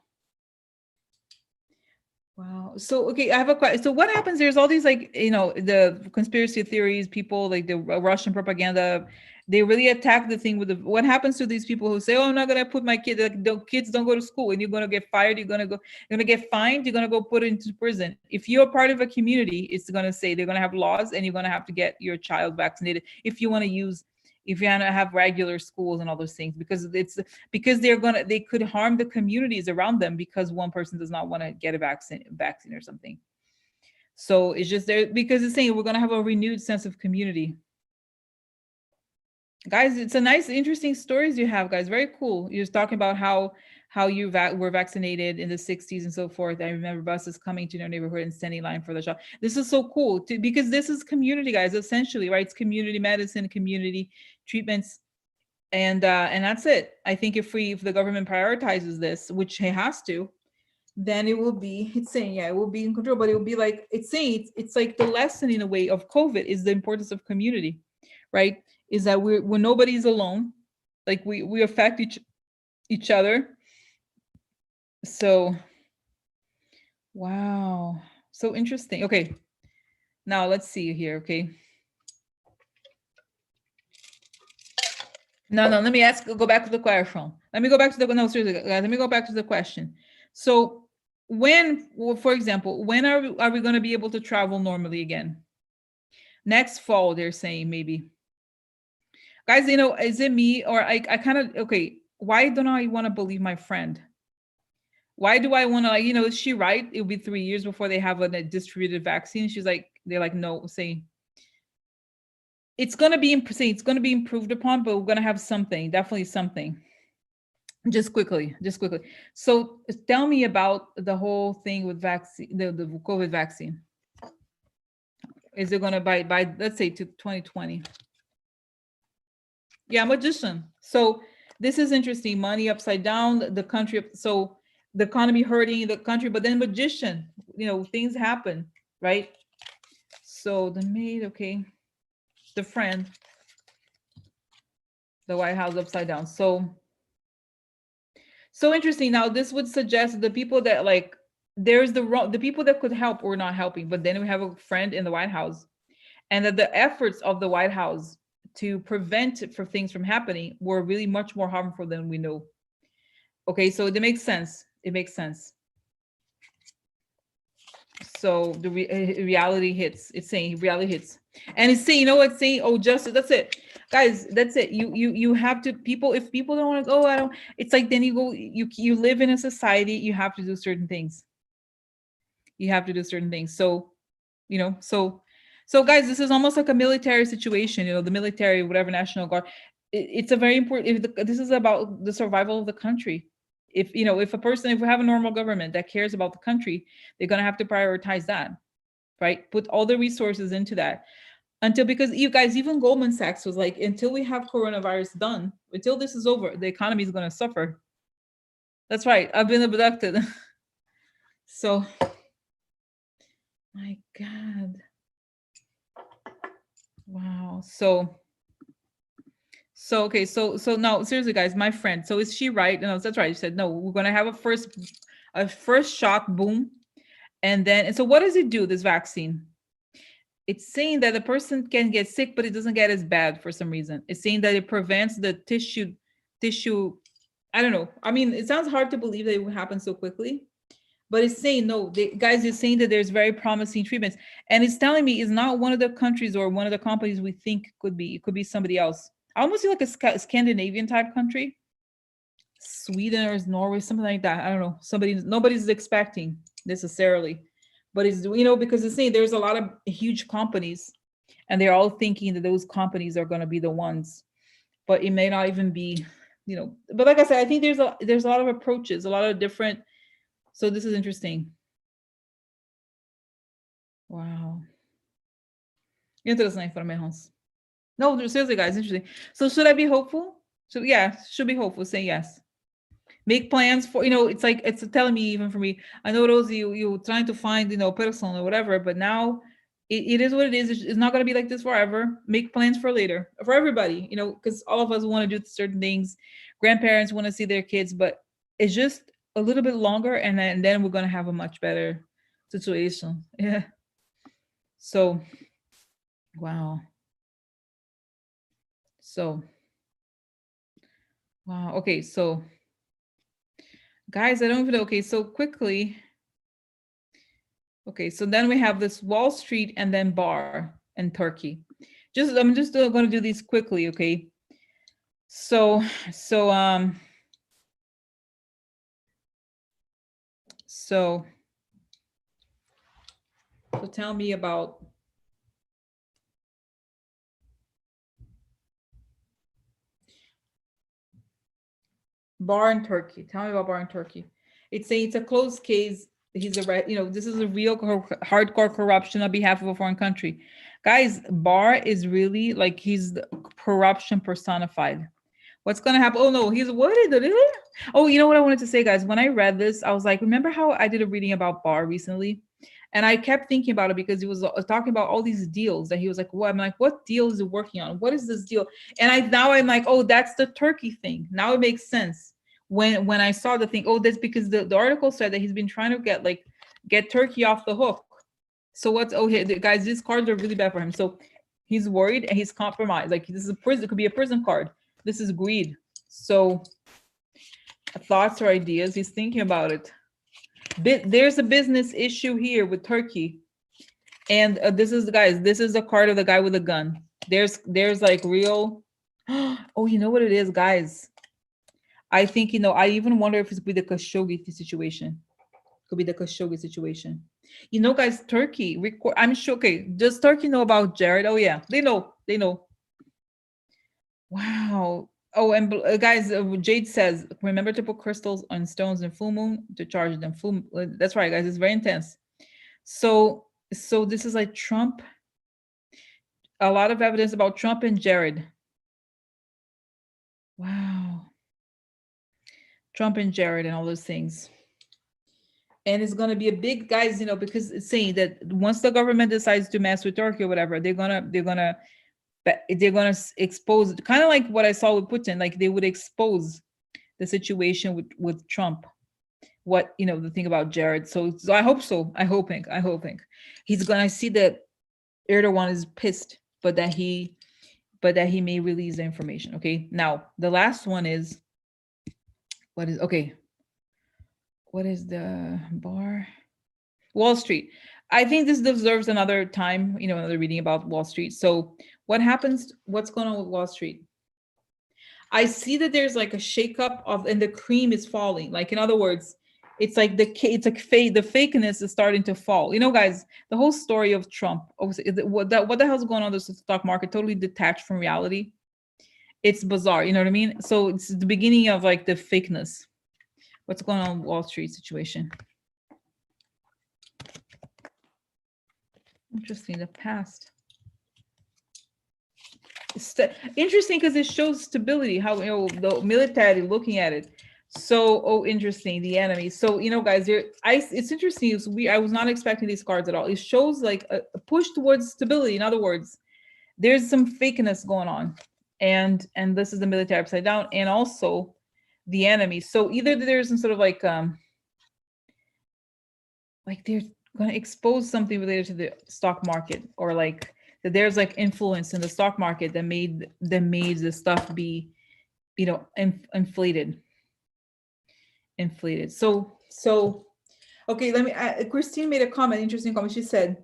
So okay, I have a question. So what happens? There's all these like, the conspiracy theories, people like the Russian propaganda. They really attack the thing with what happens to these people who say, "Oh, I'm not gonna put my kid. Like, the kids don't go to school, and you're gonna get fired. You're gonna get fined. You're gonna go put into prison." If you're part of a community, it's gonna say they're gonna have laws, and you're gonna have to get your child vaccinated if you want to use, if you want to have regular schools and all those things, because they could harm the communities around them because one person does not want to get a vaccine or something. So it's just there because it's saying we're going to have a renewed sense of community. Guys, it's a nice, interesting stories you have, guys. Very cool. You're just talking about how you were vaccinated in the 60s and so forth. I remember buses coming to your neighborhood and standing in line for the shot. This is so cool because this is community, guys, essentially, right? It's community medicine, community treatments. And that's it. I think if the government prioritizes this, which it has to, then it's saying, yeah, it will be in control, but it will be like, it's saying, it's like the lesson in a way of COVID is the importance of community, right? Is that when nobody's alone, like we affect each other. So, wow, so interesting. Okay, now let's see here. Okay, no, let me go back to the question. Let me go back to the, no, seriously, guys, let me go back to the question. So for example, when are we going to be able to travel normally again? Next fall, they're saying, maybe. Guys, is it me, or I kind of, okay, why don't I want to believe my friend? Why do I want to, like, is she right? It'll be 3 years before they have a distributed vaccine. She's like, they're like, no, saying it's going to be improved upon, but we're going to have something, definitely something. Just quickly. So tell me about the whole thing with vaccine, the COVID vaccine. Is it going to by let's say to 2020? Yeah, magician. So this is interesting. Money upside down, the country. So the economy hurting the country, but then magician, things happen, right? So the maid, okay, the friend, the White House upside down. So interesting. Now this would suggest the people that like there's the people that could help or not helping, but then we have a friend in the White House, and that the efforts of the White House to prevent for things from happening were really much more harmful than we know. Okay, so it makes sense. It makes sense. So the reality hits. It's saying reality hits, and it's saying, it's saying, oh, justice. That's it, guys. That's it. You have to, people. If people don't want to go, I don't. It's like then you go. You live in a society. You have to do certain things. You have to do certain things. So, so guys, this is almost like a military situation. The military, whatever, National Guard. It's a very important. This is about the survival of the country. If we have a normal government that cares about the country, they're going to have to prioritize that, right? Put all the resources into that because you guys, even Goldman Sachs was like, until we have coronavirus done, until this is over, the economy is going to suffer. That's right. I've been abducted. So, my God. Wow. So So okay, so no, seriously, guys, my friend. So is she right? No, that's right. You said no. We're gonna have a first shot, boom, and then and so what does it do? This vaccine? It's saying that the person can get sick, but it doesn't get as bad for some reason. It's saying that it prevents the tissue. I don't know. I mean, it sounds hard to believe that it would happen so quickly, but it's saying no, guys. It's saying that there's very promising treatments, and it's telling me it's not one of the countries or one of the companies we think could be. It could be somebody else. I almost feel like a Scandinavian type country, Sweden or Norway, something like that. I don't know. Nobody's expecting necessarily, but it's because it's saying there's a lot of huge companies, and they're all thinking that those companies are going to be the ones, but it may not even be. But like I said, I think there's a lot of approaches, a lot of different. So this is interesting. Wow. Interesting informations. No, seriously, guys, interesting. So should I be hopeful? So yeah, should be hopeful. Say yes. Make plans for, it's like it's telling me, even for me, I know Rosie, you trying to find, person or whatever, but now it is what it is. It's not going to be like this forever. Make plans for later for everybody, because all of us want to do certain things. Grandparents want to see their kids, but it's just a little bit longer, and then we're going to have a much better situation. Yeah. So wow. So wow. Okay, so guys, I don't even know. Okay, so quickly. Okay, so then we have this Wall Street and then bar and Turkey. I'm just going to do these quickly, okay? So tell me about bar in Turkey. Tell me about bar in Turkey. It's a closed case. He's this is a real hardcore corruption on behalf of a foreign country. Guys, Barr is really like he's the corruption personified. What's gonna happen? Oh no, he's what is it? Oh, you know what I wanted to say, guys? When I read this, I was like, remember how I did a reading about Barr recently? And I kept thinking about it because he was talking about all these deals that he was like, what? I'm like, what deal is he working on? What is this deal? And I'm like, oh, that's the Turkey thing. Now it makes sense. When I saw the thing, oh, that's because the article said that he's been trying to get Turkey off the hook. So guys, these cards are really bad for him. So he's worried and he's compromised. Like this is a prison, it could be a prison card. This is greed. So thoughts or ideas, he's thinking about it. There's a business issue here with Turkey. And this is a card of the guy with a gun. There's like real, oh, you know what it is, guys? I think, I even wonder if it's be the Khashoggi situation. Could be the Khashoggi situation. Guys, Turkey, I'm sure, okay, does Turkey know about Jared? Oh yeah, they know. Wow. Oh, and guys, Jade says, remember to put crystals on stones in full moon to charge them. That's right, guys. It's very intense. So this is like Trump. A lot of evidence about Trump and Jared. Wow. Trump and Jared and all those things. And it's going to be a big, guys, because it's saying that once the government decides to mess with Turkey or whatever, they're gonna expose, kind of like what I saw with Putin, like they would expose the situation with Trump. What, the thing about Jared. So I hope so. I hoping he's gonna see that Erdogan is pissed, but that he may release the information. Okay. Now the last one is what is the bar? Wall Street. I think this deserves another time, another reading about Wall Street. So what's going on with Wall Street? I see that there's like a shakeup and the cream is falling. Like, in other words, it's like the fakeness is starting to fall. Guys, the whole story of Trump, what the hell's going on with the stock market, totally detached from reality. It's bizarre. You know what I mean? So it's the beginning of like the fakeness. What's going on with Wall Street situation? Interesting. The past. Interesting because it shows stability. How the military looking at it. So interesting. The enemy. So guys, it's interesting. I was not expecting these cards at all. It shows like a push towards stability. In other words, there's some fakeness going on, and this is the military upside down, and also the enemy. So either there's some sort of like they're going to expose something related to the stock market, or like that there's like influence in the stock market that made the stuff be, you know, inflated. So okay, let me Christine made a comment, interesting comment. She said,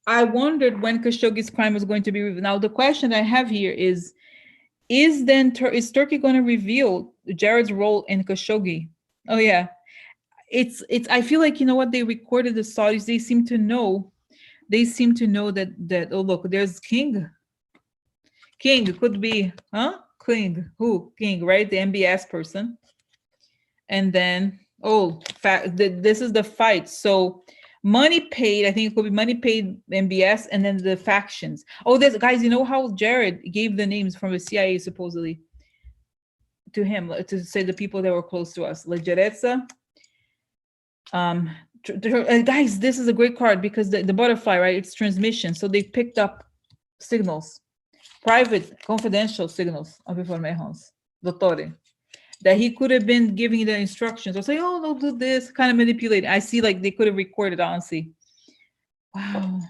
I wondered when Khashoggi's crime was going to be revealed. Now the question I have here is Turkey going to reveal Jared's role in Khashoggi? Oh yeah, it's I feel like, you know what, they recorded the Saudis. They seem to know that oh look, there's King could be, huh? King, right? The MBS person. And then this is the fight. So money paid, I think it could be money paid MBS, and then the factions. Oh, there's guys, you know how Jared gave the names from the CIA supposedly to him to say the people that were close to us. Legereza. Guys, this is a great card because the butterfly, right? It's transmission. So they picked up signals, private, confidential signals of informations, dottore, that he could have been giving the instructions or say, oh, no, do this, kind of manipulate. I see like they could have recorded, honestly. Wow.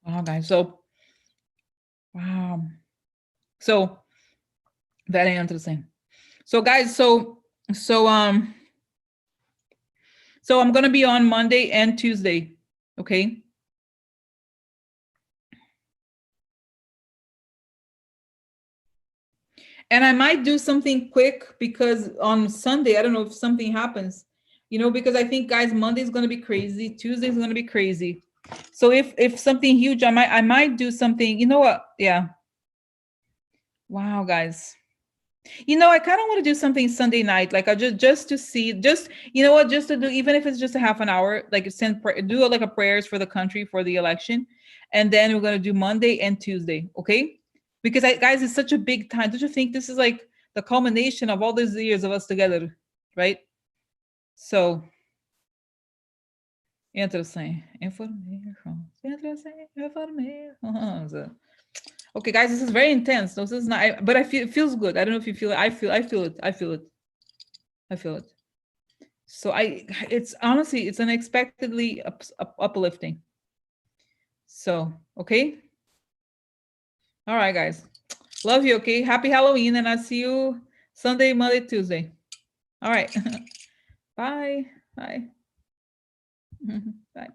Wow, guys. So, wow. So, very interesting. So, guys, so I'm going to be on Monday and Tuesday, okay? And I might do something quick because on Sunday, I don't know if something happens, you know, because I think, guys, Monday is going to be crazy. Tuesday is going to be crazy. So if something huge, I might do something, you know what? Yeah. Wow, guys. You know, I kind of want to do something Sunday night, like I just to see, just, you know what, just to do, even if it's just a half an hour, like do like a prayers for the country for the election, and then we're gonna do Monday and Tuesday, okay? Because guys, it's such a big time. Don't you think this is like the culmination of all these years of us together, right? So interesting. Okay, guys, this is very intense. This is not, but it feels good. I don't know if you feel it. I feel it. I feel it. So it's honestly, it's unexpectedly uplifting. So, okay. All right, guys. Love you, okay? Happy Halloween, and I'll see you Sunday, Monday, Tuesday. All right. Bye. Bye. Bye.